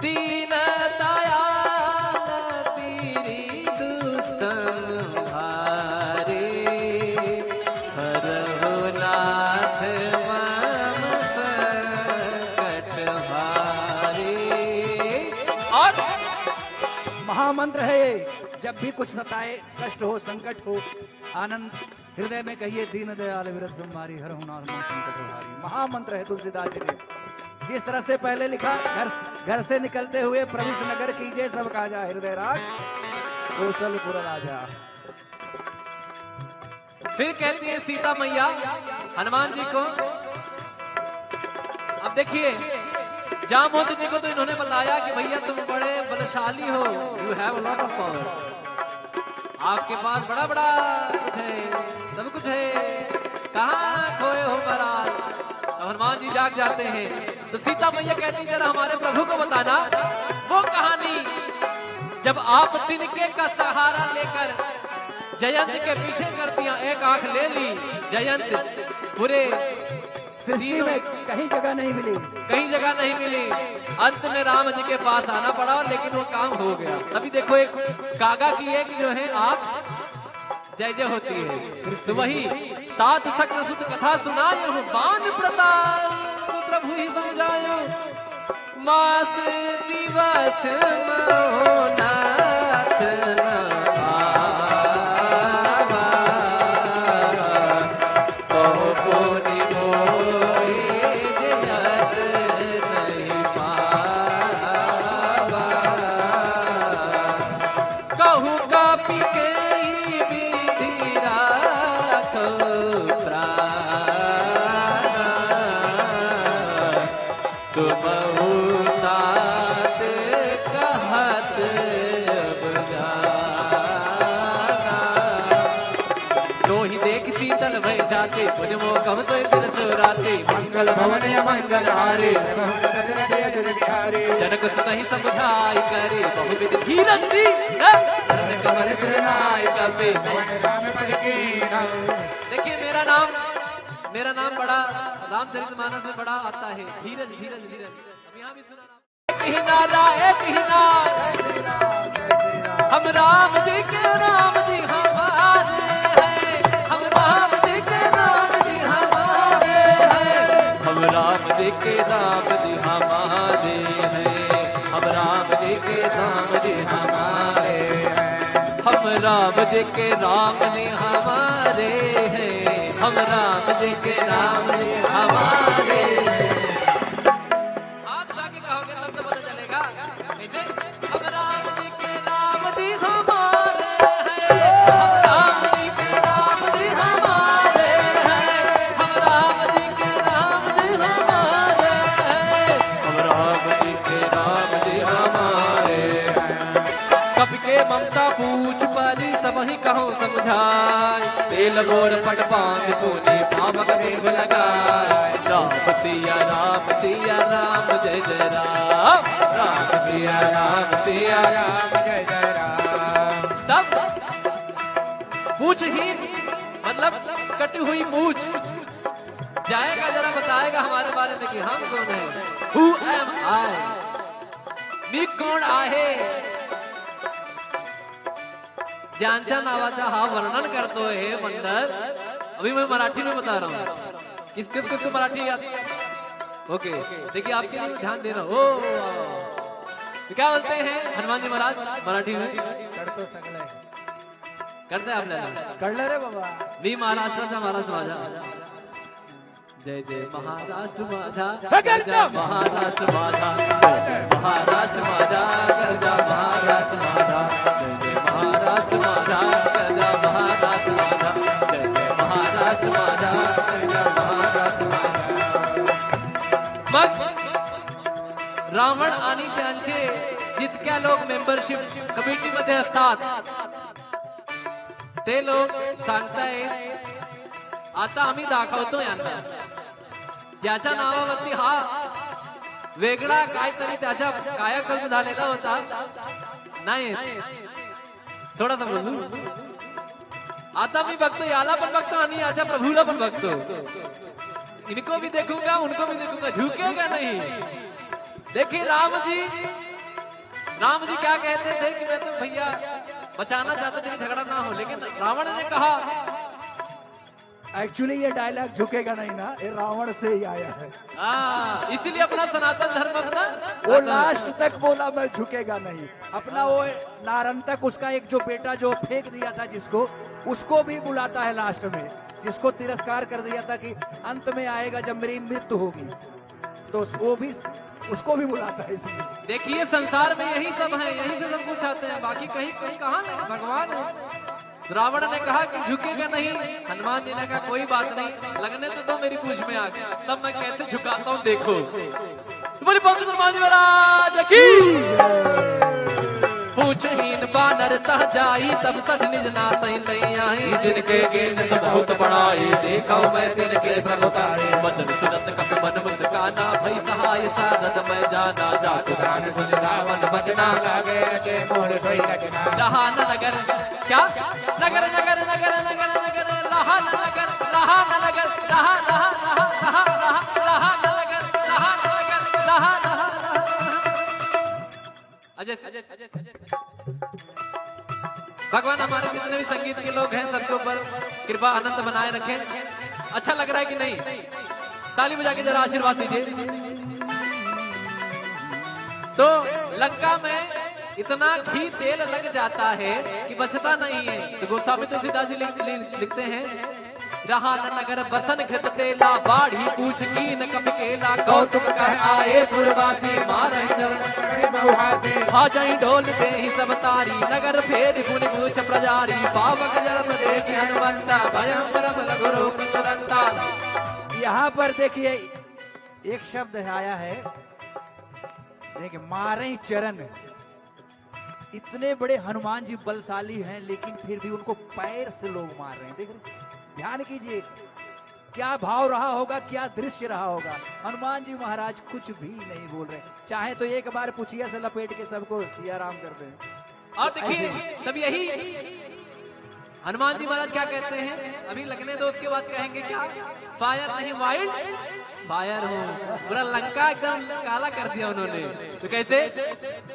दीन दयाल पीरी दुसंहारे हरहु नाथ मम संकट हारे। और
महामंत्र है ये, जब भी कुछ सताए, कष्ट हो, संकट हो, आनंद हृदय में कहिए दीन दयाल विरत संहारी हरहु नाथ मम संकट हारी। महामंत्र है तुलसीदास जी ने। जिस तरह से पहले लिखा, घर से निकलते हुए प्रवेश नगर कीजिए सब काजा हृदय राज कौशलपुर राजा।
फिर कहती है सीता मैया हनुमान जी को, अब देखिए जामवंत जी को तो इन्होंने बताया कि भैया तुम बड़े बलशाली हो, you have lot of power, आपके पास बड़ा बड़ा कुछ है, सब कुछ है, कहाँ खोए हो महाराज। तो हनुमान जी जाग जाते हैं, तो सीता मैया कहती जरा हमारे प्रभु को बताना वो कहानी जब आप तिनके का सहारा लेकर जयंत के पीछे कर दिया, एक आंख ले ली, जयंत पूरे
सृष्टि में कहीं जगह नहीं मिली,
कहीं जगह नहीं मिली, अंत में राम जी के पास आना पड़ा, लेकिन वो काम हो गया। तभी देखो एक कागा की एक जो है आंख जय जय होती है, तो वही तात सक्र सुत कथा सुनायो बान प्रताप प्रभु ही समझायो मास दिवस महोनाथ राते मुझ मोकम तो दिन राते मंगल भवन या मंगल हारे जनक सुत ही समझाई करे बहुविध धीरज दी कमल सिरनाय कपे। देखिए मेरा नाम बड़ा रामचरितमानस में बड़ा आता है, धीरज धीरज धीरज। अब यहाँ भी सुना हम राम जी के राम जी हमारे हैं, हम राम जी के राम जी हमारे हैं, हम राम जी के राम जी हमारे हैं, हम राम जी के राम जी हमारे हैं, हम राम जी के राम जी हमारे हैं, हम राम जी के राम जी हमारे हैं। हाथ उठा के कहोगे तब तो पता चलेगा। हम राम जी के राम जी हमारे हैं, हम राम जी के राम जी हमारे हैं, हम राम जी के राम जी हमारे हैं, हम राम जी के राम जी हमारे हैं। कपि के ममता पूछ पारी सब ही कहो समझाए, तेल गोर पट पांग पुनि पावक देव लगाए। राम सिया राम जय जय राम, राम सिया राम जय जय राम। तब पूछहीन मतलब कटी हुई पूछ जाएगा, जरा बताएगा हमारे बारे में कि हम कौन है। Who am I? मी कोण आहे, ज्यांच्या नावाचा हा वर्णन करतो है मंडल। अभी मैं मराठी में बता रहा हूँ, किसको मराठी याद। ओके देखिए आपके लिए ध्यान दे रहा हूँ। तो क्या बोलते हैं हनुमान जी महाराज मराठी में? करते आपल्याला
कळलं रे बाबा।
मी महाराष्ट्राचा महाराज माझा, जय जय महाराष्ट्र माझा,
गरजा
महाराष्ट्र माझा, महाराष्ट्र माझा, गरजा महाराष्ट्र माझा, जय जय महाराष्ट्र माझा, गरजा महाराष्ट्र माझा, जय जय महाराष्ट्र माझा, गरजा महाराष्ट्र माझा। मग रावण आणि त्यांचे जितक्या लोक मेंबरशिप कमिटीमध्ये असतात ते लोक सांगतायत आता आम्ही दाखवतो यांना, ज्याच्या नावावरती हा वेगळा काहीतरी त्याच्या कायाकल्प झालेला होता नाही, थोडासा बोलू। आता मी बघतो याला पण बघतो आणि याच्या प्रभूला पण बघतो, इनको भी देखूंगा उनको भी देखूंगा, झुकेगा नहीं। देखिए राम जी क्या कहते थे कि मैं तो भैया बचाना चाहते थे कि झगड़ा ना हो, लेकिन रावण ने कहा।
एक्चुअली ये डायलॉग झुकेगा नहीं ना, ये रावण से ही आया है।
इसीलिए अपना सनातन धर्म अपना
वो लास्ट तक बोला मैं झुकेगा नहीं। अपना वो नारंतक उसका एक जो बेटा जो फेंक दिया था जिसको, उसको भी बुलाता है लास्ट में, जिसको तिरस्कार कर दिया था कि अंत में आएगा जब मेरी मृत्यु होगी, तो वो भी उसको भी बुलाता है। इसलिए
देखिए संसार में यही सब है, यही से सब कुछ आते हैं, बाकी कहीं कहाँ नहीं, भगवान है। रावण ने कहा कि झुकेगा नहीं, हनुमान जी ने कहा कोई बात नहीं, लगने तो दो मेरी पूछ में आ गया, तब मैं कैसे झुकाता हूँ देखो। तुम्हारी पंख हनुमान जी महाराज की पूछहीन बानर तह जाई, तब सद निज नाथ लई आई, जिनके गेन से बहुत बड़ाई, देखा मैं तिनके प्रभुताई, बदन सुनत कपि मन मुस्काना, भई सहाय साधन मैं जाना, जातु गान सुन रावण बचना, लागे रचे मोर सोई रचना। रहा न नगर क्या नगर नगर नगर नगर नगर, रहा न नगर, रहा न नगर, रहा रहा रहा रहा रहा रहा न नगर, रहा न नगर, रहा रहा अजय भगवान हमारे जितने भी संगीत के लोग हैं सबके ऊपर कृपा आनंद बनाए रखें। अच्छा लग रहा है कि नहीं? ताली बजा के जरा आशीर्वाद दीजिए। तो लंका में इतना घी तेल लग जाता है कि बचता नहीं है। तो गोस्वामी तुलसीदास जी लिखते हैं, रहा न नगर बसन घृत तेला, बाढ़ी पूछ की न कपि केला, कौतुक कह आए पुरवासी, मारहि चरण हाजई ढोल दे ही सब तारी, नगर फेर पुनि पूछ प्रजारी, पावक जरत देखि हनुमंता, भयं परम लघु रूप तुरंता।
यहाँ पर देखिए एक शब्द आया है, देखिए मारे चरण। इतने बड़े हनुमान जी बलशाली हैं, लेकिन फिर भी उनको पैर से लोग मार रहे हैं। देख रहे, ध्यान कीजिए, क्या भाव रहा होगा, क्या दृश्य रहा होगा। हनुमान जी महाराज कुछ भी नहीं बोल रहे, चाहे तो एक बार पुछिया से लपेट के सबको सिया राम कर दें।
और देखिए तब यही हनुमान जी महाराज क्या कहते हैं, अभी लगने दो, उसके बाद कहेंगे क्या, फायर नहीं वाइल्ड फायर हो। पूरा लंका एकदम काला कर दिया उन्होंने। तो कैसे,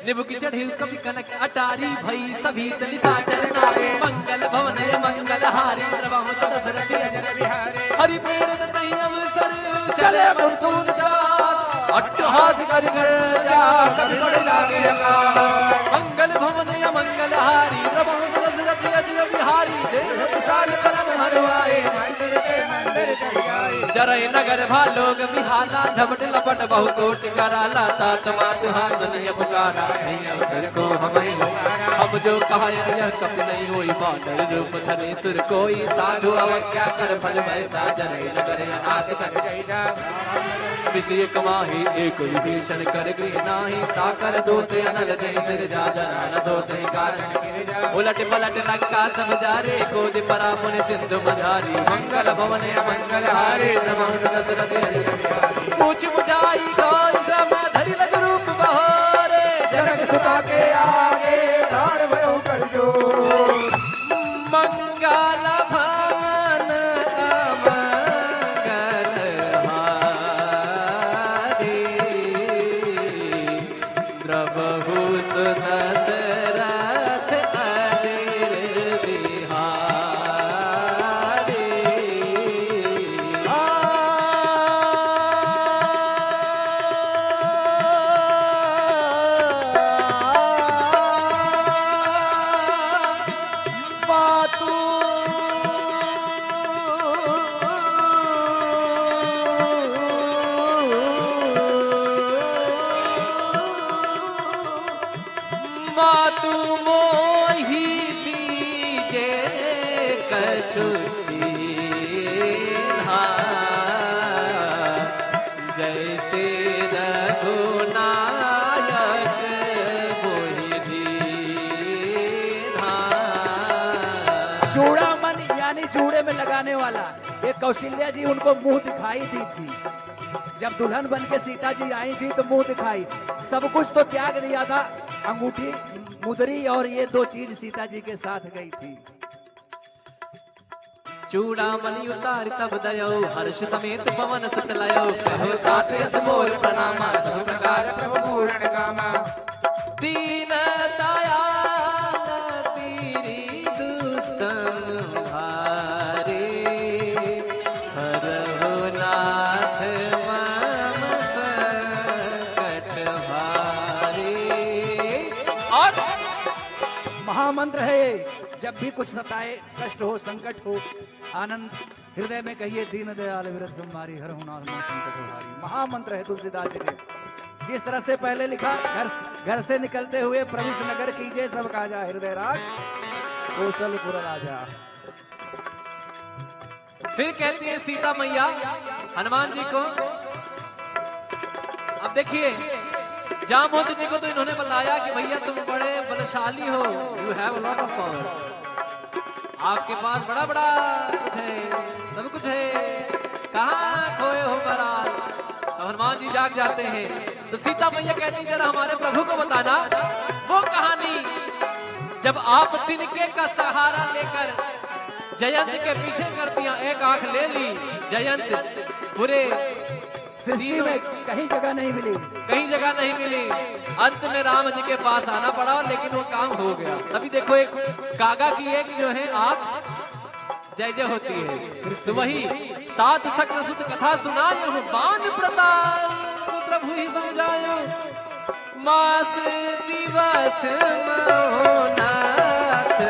निबु की चढ़ी कभी कनक अटारी भई सभी तनिता चरनारे मंगल भवन मंगल हारी द्रवम दशरथी अजर बिहारी हरि प्रेरित नहीं अवसर चले मुर्तून चार अट्टहास कर जा कभी बड़ लागे मंगल भवन या मंगल हारी द्रवम दशरथी अजर बिहारी देव प्रसाद परम हरवाए जरय नगर भालोग बिहाला झपट लपट बहु कोटि कराला तात मात हासनिय पुकारा नहीं अवसर को हम जो कहा यह कप नहीं होई बानर रूप धरे सुर कोई साधु अवज्ञा कर फल वैसा जरय नगर आग कर जय विषय कमाही एक विभीषण कर गृह नाही ताकर दोते अनल जय सिर जा जना न सोते कारण उलट पलट लंका सब जारे कोदि परामुन सिंधु मझारी मंगल भवन मंगल हारे पूछ बुझाई कोई सम धरि लग रूप बहोरे जनक सुता के आगे प्राण भयो कर जो मंगल भवन मंगल हारे द्रवहु दशरथ अजिर बिहारी मातु मोहि दीजे कछु दीन्हा जैसे रघुनायक मोहि दीन्हा।
चूड़ामणि यानी जूड़े में लगाने वाला, ये कौशल्या जी उनको मुंह दिखाई दी थी। जब दुल्हन बन के सीता जी आई थी तो मुंह दिखाई, सब कुछ तो त्याग दिया था, अंगूठी मुदरी और ये दो चीज सीता जी के साथ गई थी।
चूड़ामणि उतार तब दयो हर्ष समेत पवन सुत लयो कहो तात यस मोर प्रणामा सब प्रकार प्रभु पूर्ण कामा दीन दयाल पीरी दुस्तम भारे हरहु नाथ मम संकट भारे। और
महामंत्र है ये, जब भी कुछ सताए, कष्ट हो, संकट हो, आनंद हृदय में कहिए दीन दयाल विरत संहारी हर हुनार मन संकट हारी। महामंत्र है तुलसीदास जी ने। जिस तरह से पहले लिखा, घर से निकलते हुए प्रवेश नगर कीजिए सब काजा हृदय राज कौशलपुर राजा।
फिर कहती है सीता मैया हनुमान जी को, अब देखिए जामवंत जी को तो इन्होंने बताया कि भैया तुम बड़े बलशाली हो, you have a lot of power, आपके पास बड़ा बड़ा कुछ है, सब कुछ है, कहाँ खोए हो बहरहाल। तो हनुमान जी जाग जाते हैं। तो सीता मैया कहती जरा हमारे प्रभु को बताना वो कहानी जब आप तिनके का सहारा लेकर जयंत के पीछे कर दिया, एक आंख ले ली, जयंत पूरे
सृष्टि में कहीं जगह नहीं मिली,
कहीं जगह नहीं मिली, अंत में राम जी के पास आना पड़ा, लेकिन वो काम हो गया। तभी देखो एक कागा की एक जो है आंख जय जय होती है। तो वही तात सक्र सुत कथा सुनायो बान प्रताप प्रभु ही समझायो मास दिवस मोहनाथ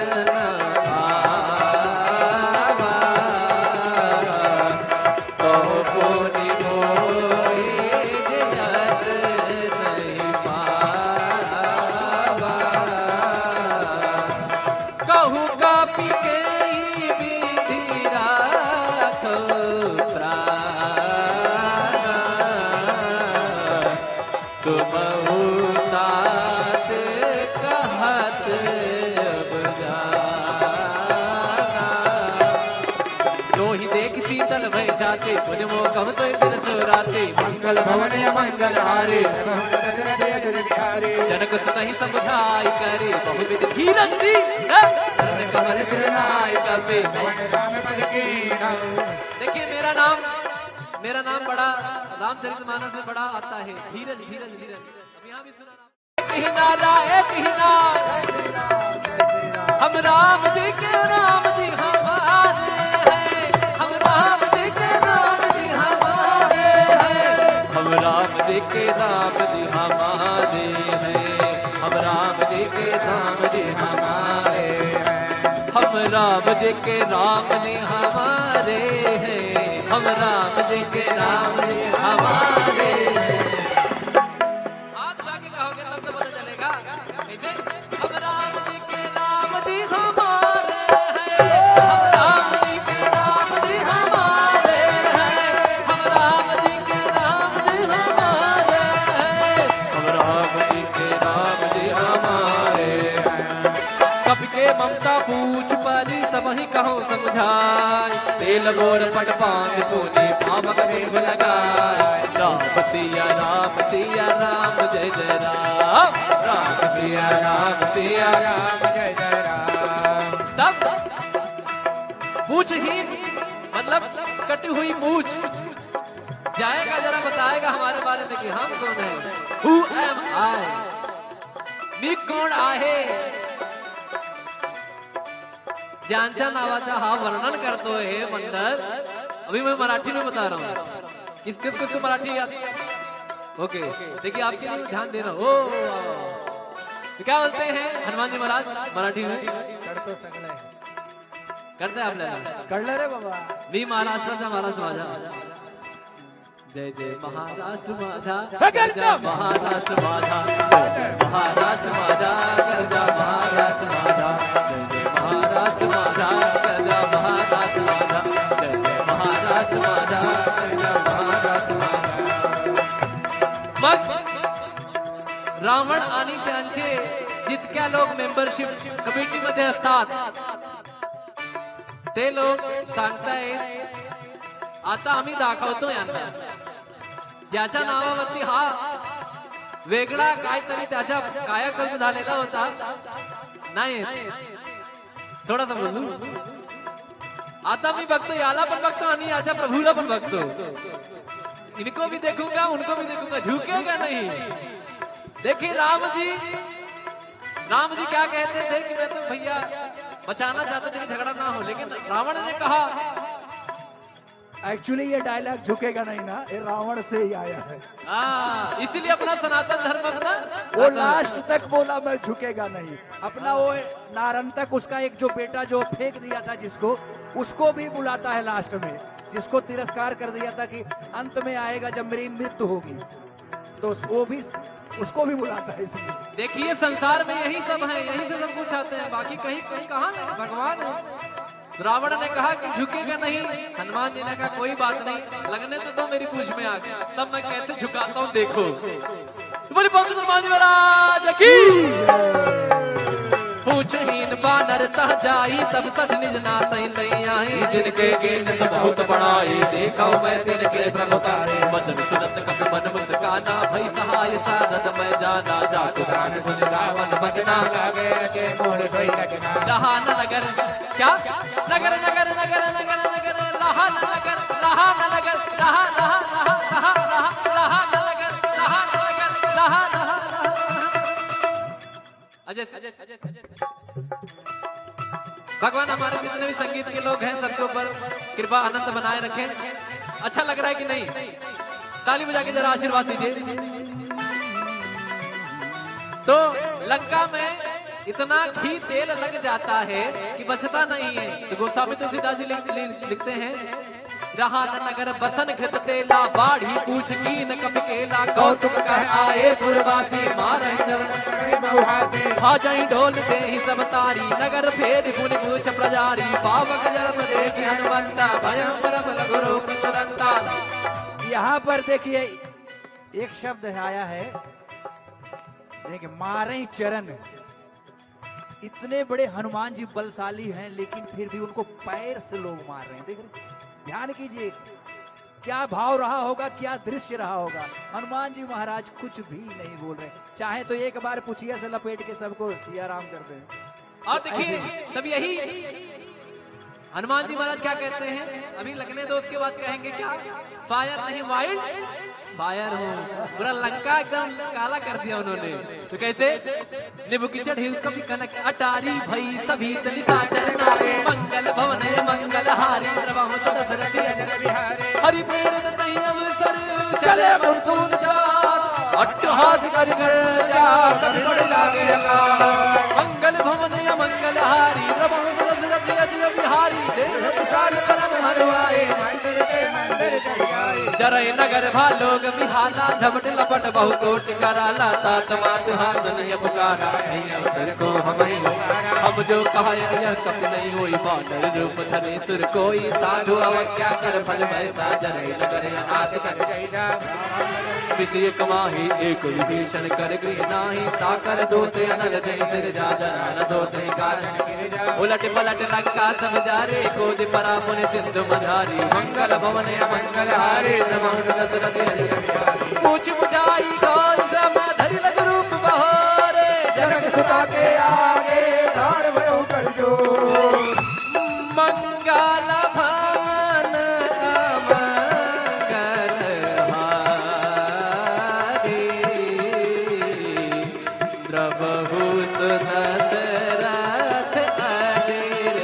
शीतल भई जाते तुझ मो कम तो दिन चोराते
मंगल भवन मंगल हारे
जनक सुतहि समझाई करे बहुविध धीरज दी कमल सिर नाय करते। देखिए मेरा नाम बड़ा रामचरितमानस में बड़ा आता है, धीरज धीरज धीरज। अब यहाँ भी सुना हम राम जी के राम जी हमारे हैं, हम राम जी के राम जी हमारे हैं, हम राम जी के राम जी हमारे हैं, हम राम जी के राम जी हमारे हैं, हम राम जी के राम जी हमारे हैं, हम राम जी के राम जी हमारे हैं। हाथ लाके कहोगे तब तो पता चलेगा। हम राम जी के राम जी हमारे हैं, हम राम जी के राम जी हमारे हैं, हम राम जी के राम जी हमारे हैं, हम राम जी के राम जी हमारे हैं। कब के ममता पूछ परी सब ही कहो समझाए, तेल गोर पट पांच कोने पावक देव लगाए। राम सिया राम जय जय राम, राम सिया राम जय जय राम। तब पूछहीन मतलब कटी हुई पूछ जाएगा, जरा बताएगा हमारे बारे में कि हम कौन है। Who am I? मी कोण आहे, ज्यांच्या नावाचा हा वर्णन करतो है मंडल। अभी मैं मराठी में बता रहा हूँ, किसको मराठी याद। ओके देखिए आपके लिए ध्यान दे रहा हूँ। तो क्या बोलते हैं हनुमान जी महाराज मराठी में? करते हैं आपल्याला
कळलं रे बाबा।
मी महाराष्ट्राचा महाराज माझा, जय जय महाराष्ट्र माझा,
गरजा
महाराष्ट्र माझा, महाराष्ट्र माझा, गरजा महाराष्ट्र माझा, जय जय महाराष्ट्र माझा, गरजा महाराष्ट्र माझा, जय जय महाराष्ट्र माझा, गरजा महाराष्ट्र माझा। मग रावण आणि त्यांचे जितक्या लोक मेंबरशिप कमिटीमध्ये असतात ते लोक सांगतायत आता आम्ही दाखवतो यांना, ज्याच्या नावावरती हा वेगळा काहीतरी त्याच्या कायाकल्प झालेला होता नाही, थोडासा बोलू। आता मी बघतो याला पण बघतो आणि याच्या प्रभूला पण बघतो, इनको भी देखूंगा उनको भी देखूंगा, झुकेगा नहीं। देखिए राम जी क्या कहते थे कि मैं तो भैया बचाना चाहते थे कि झगड़ा ना हो, लेकिन रावण ने कहा।
एक्चुअली ये डायलॉग झुकेगा नहीं ना, ये रावण से ही आया है।
इसीलिए अपना सनातन धर्म अपना
वो लास्ट तक बोला मैं झुकेगा नहीं। अपना वो नारंतक उसका एक जो बेटा जो फेंक दिया था जिसको, उसको भी बुलाता है लास्ट में, जिसको तिरस्कार कर दिया था कि अंत में आएगा जब मेरी मृत्यु होगी, तो वो भी उसको भी बुलाता है। इसलिए
देखिए संसार में यही सब है, यही से सब कुछ आते हैं, बाकी कहीं कहीं कहाँ है भगवान है। रावण ने कहा कि झुकेगा नहीं, हनुमान जी ने कहा कोई बात नहीं, लगने तो दो मेरी पूछ में आगे, तब मैं कैसे झुकाता हूँ देखो। तुम्हारी पंडित हनुमान जी महाराज की पूछहीन बानर तह जाई, तब तक निज नात नहीं आई, जिनके गेन से बहुत बड़ाई, देखा मैं तिनके प्रभुतारे, बदन सुनत कपि मन मुस्काना, भई सहाय साधत मैं जाना, जातु गान सुन रावण बचना, लागे के मोर सोई लगना। रहान नगर क्या नगर नगर नगर नगर नगर रहान नगर रहान नगर रहा रहा रहा रहा रहा रहान नगर रहान नगर रहा रहा। अजय भगवान हमारे जितने भी संगीत के लोग हैं सबके ऊपर कृपा आनंद बनाए रखें। अच्छा लग रहा है कि नहीं? ताली बजा के जरा आशीर्वाद दीजिए। तो लंका में इतना घी तेल लग जाता है कि बचता नहीं है। तो गोस्वामी तुलसीदास जी लिखते हैं, जहाँ नगर बसन घृत तेला, बाढ़ी पूछ की न कपि केला, कौतुक कर आए पुरवासी, मारे भाजई ढोल दे ही सब तारी, नगर फेर पुन पूछ प्रजारी, पावक जरत देखी हनुमंता, भयं परम लघु रूप तुरंता।
यहाँ पर देखिए एक शब्द आया है, देखिए मारे चरण। इतने बड़े हनुमान जी बलशाली हैं, लेकिन फिर भी उनको पैर से लोग मार रहे हैं। देख रहे ध्यान कीजिए क्या भाव रहा होगा, क्या दृश्य रहा होगा। हनुमान जी महाराज कुछ भी नहीं बोल रहे, चाहे तो एक बार पुछिया से लपेट के सबको सिया राम कर दें।
और देखिए तब यही हनुमान जी महाराज क्या कहते हैं, अभी लगने दो उसके बाद कहेंगे क्या, फायर नहीं वाइल्ड फायर हो, पूरा लंका एकदम काला कर दिया उन्होंने। तो कैसे निबु की चढ़ी कभी कनक अटारी भई सभी दलिता चरनारे मंगल भवन मंगल हारी सर्वहु सदसरथी अजर बिहारी हरि प्रेरित नहीं अवसर चले मुरतून चार अट्टहास कर जा कभी बड़ लागे अकाल मंगल भवन मंगल हारी सर्वहु सदसरथी अजर बिहारी देव विशाल परम हरवाए जरय नगर भालोग बिहाला झपट लपट बहु कोट कराला तात मात हासन ये पुकारा अवसर को हम जो कहा यह कप नहीं होई बानर रूप धरे सुर कोई साधु अवज्ञा कर फल वैसा जरय नगर अनाथ कर जैसा विषय कमाही एक विभीषण कर गृह नाही ताकर दोते अनल दिन सिर जा जना न सोते कारण उलट पलट लंका सब जारे कोज परा पुनि सिंधु मझारी मंगल भवन मंगल हारे पूछ बुझाई गौर श्रम धरि लग रूप बहारे जनक सुता के आगे प्राण भयो कर जो मंगल भवन मंगल हारे द्रवहु दशरथ अजर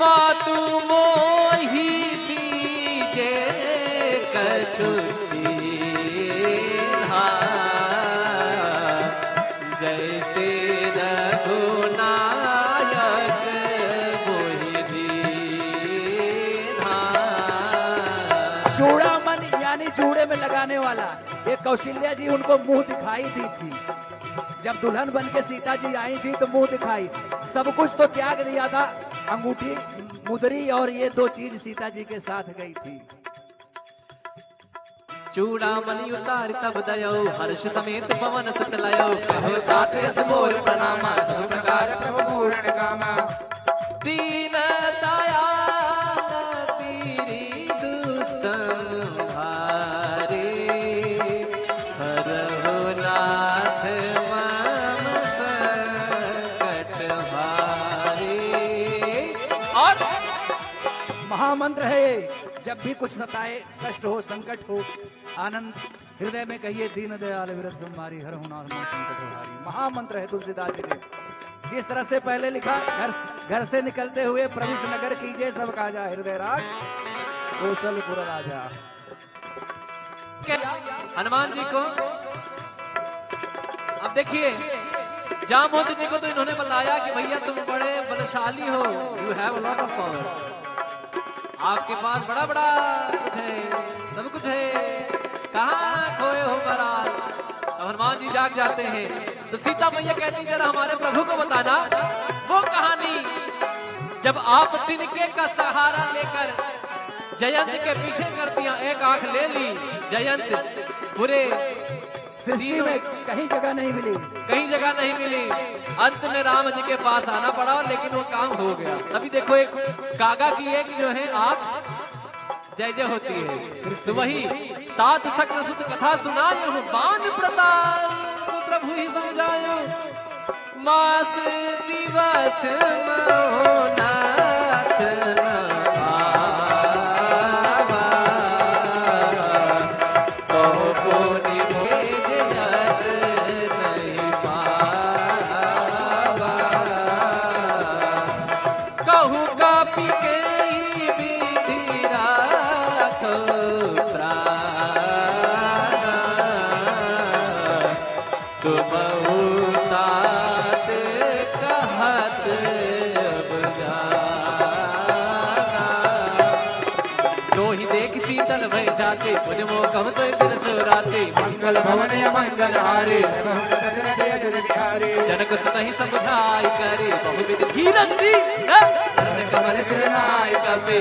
मातु मोहि दीजे कछुची जैसे रघुनायक मोहि दीन्हा।
चूड़ामणि यानी चूड़े में लगाने वाला, ये कौशल्या जी उनको मुंह दिखाई दी थी। जब दुल्हन बन के सीता जी आई थी तो मुंह दिखाई, सब कुछ तो त्याग दिया था, अंगूठी मुदरी और ये दो चीज सीता जी के साथ गई थी।
चूड़ामणि उतार तब दयो हर्ष समेत पवन सुत लयो कहो तात यस मोर प्रणामा सब प्रकार प्रभु पूर्ण कामा दीन दयाल पीरी दुसंहारे हरहु नाथ मम संकट हारे। और
महामंत्र है ये, जब भी कुछ सताए, कष्ट हो, संकट हो, आनंद हृदय में कहिए दीन दयाल विरत संहारी हर नाथ मम संकट हारी। महामंत्र है तुलसीदास जी ने। जिस तरह से पहले लिखा, घर से निकलते हुए प्रविश नगर कीजिए सब काजा हृदय राज कौशलपुर राजा।
हनुमान जी को अब देखिए जामवंत जी को तो इन्होंने बताया कि भैया तुम बड़े बलशाली हो, you have a lot of power, आपके पास बड़ा बड़ा कुछ है, सब कुछ है, कहाँ खोए हो महाराज। हनुमान जी जाग जाते हैं तो सीता मैया कहती जरा हमारे प्रभु को बताना वो कहानी जब आप तिनके का सहारा लेकर जयंत के पीछे कर दिया, एक आंख ले ली, जयंत पूरे
सृष्टि में कहीं जगह नहीं मिली,
कहीं जगह नहीं मिली, अंत में राम जी के पास आना पड़ा, लेकिन वो काम हो गया। अभी देखो एक कागा की एक जो है आंख जय जय होती है, तो वही तात शक्र सुत कथा सुनायो बान प्रताप प्रभु ही समझायो मास दिवस महोनाथ जाते मुझ मोह तो दिन चोराते
मंगल भवन मंगल हारे
जनक सुत ही समझाई करे बहुविध धीरज दी कमल सिर नाय करते।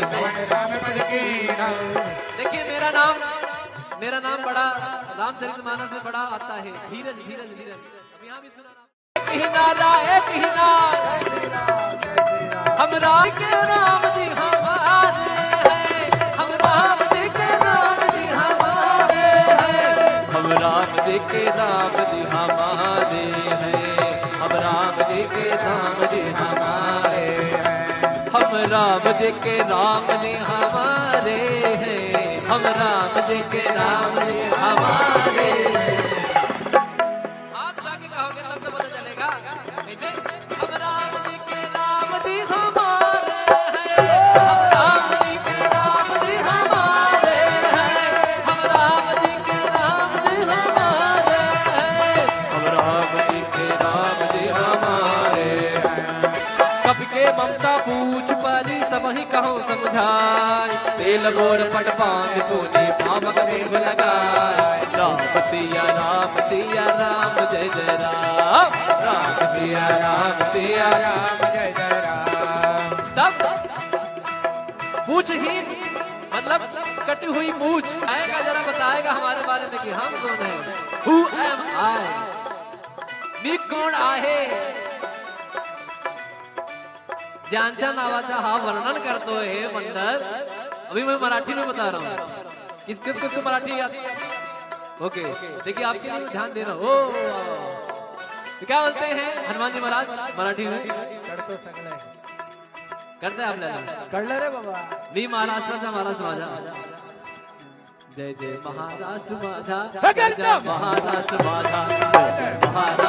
देखिए मेरा नाम बड़ा रामचरितमानस में बड़ा आता है, धीरज धीरज धीरज। अब यहाँ भी सुना हम राम के राम जी हमारे हैं, हम राम जी के राम जी हमारे हैं, हम राम जी के राम जी हमारे हैं, हम राम जी के राम जी हमारे हैं, हम राम जी के राम जी हमारे हैं, हम राम जी के राम जी हमारे हैं। हाथ लाके कहोगे तब तो पता चलेगा। हम राम जी के राम जी हमारे हैं, हम राम जी के राम जी हमारे हैं, हम राम जी के राम जी हमारे हैं, हम राम जी के राम जी हमारे हैं। कब के ममता पूछ परी सब ही कहो समझाए, तेल गोर पट पांच पूनी पावक देव लगाए। राम सिया राम जय जय राम, राम सिया राम जय जय राम। तब पूछहीन मतलब कटी हुई पूछ आएगा, जरा बताएगा हमारे बारे में कि हम कौन हैं। Who am I? मी कोण आहे, ज्यांच्या नावाचा हा वर्णन करतो है मंडल। अभी मैं मराठी में बता रहा हूँ, किसको मराठी याद। ओके देखिए आपके लिए ध्यान दे रहा हूँ। तो क्या बोलते हैं हनुमान जी महाराज मराठी में? करते आपल्याला
कळलं रे बाबा।
मी महाराष्ट्राचा महाराज माझा, जय जय महाराष्ट्र माझा,
जय
महाराष्ट्र माझा, महाराष्ट्र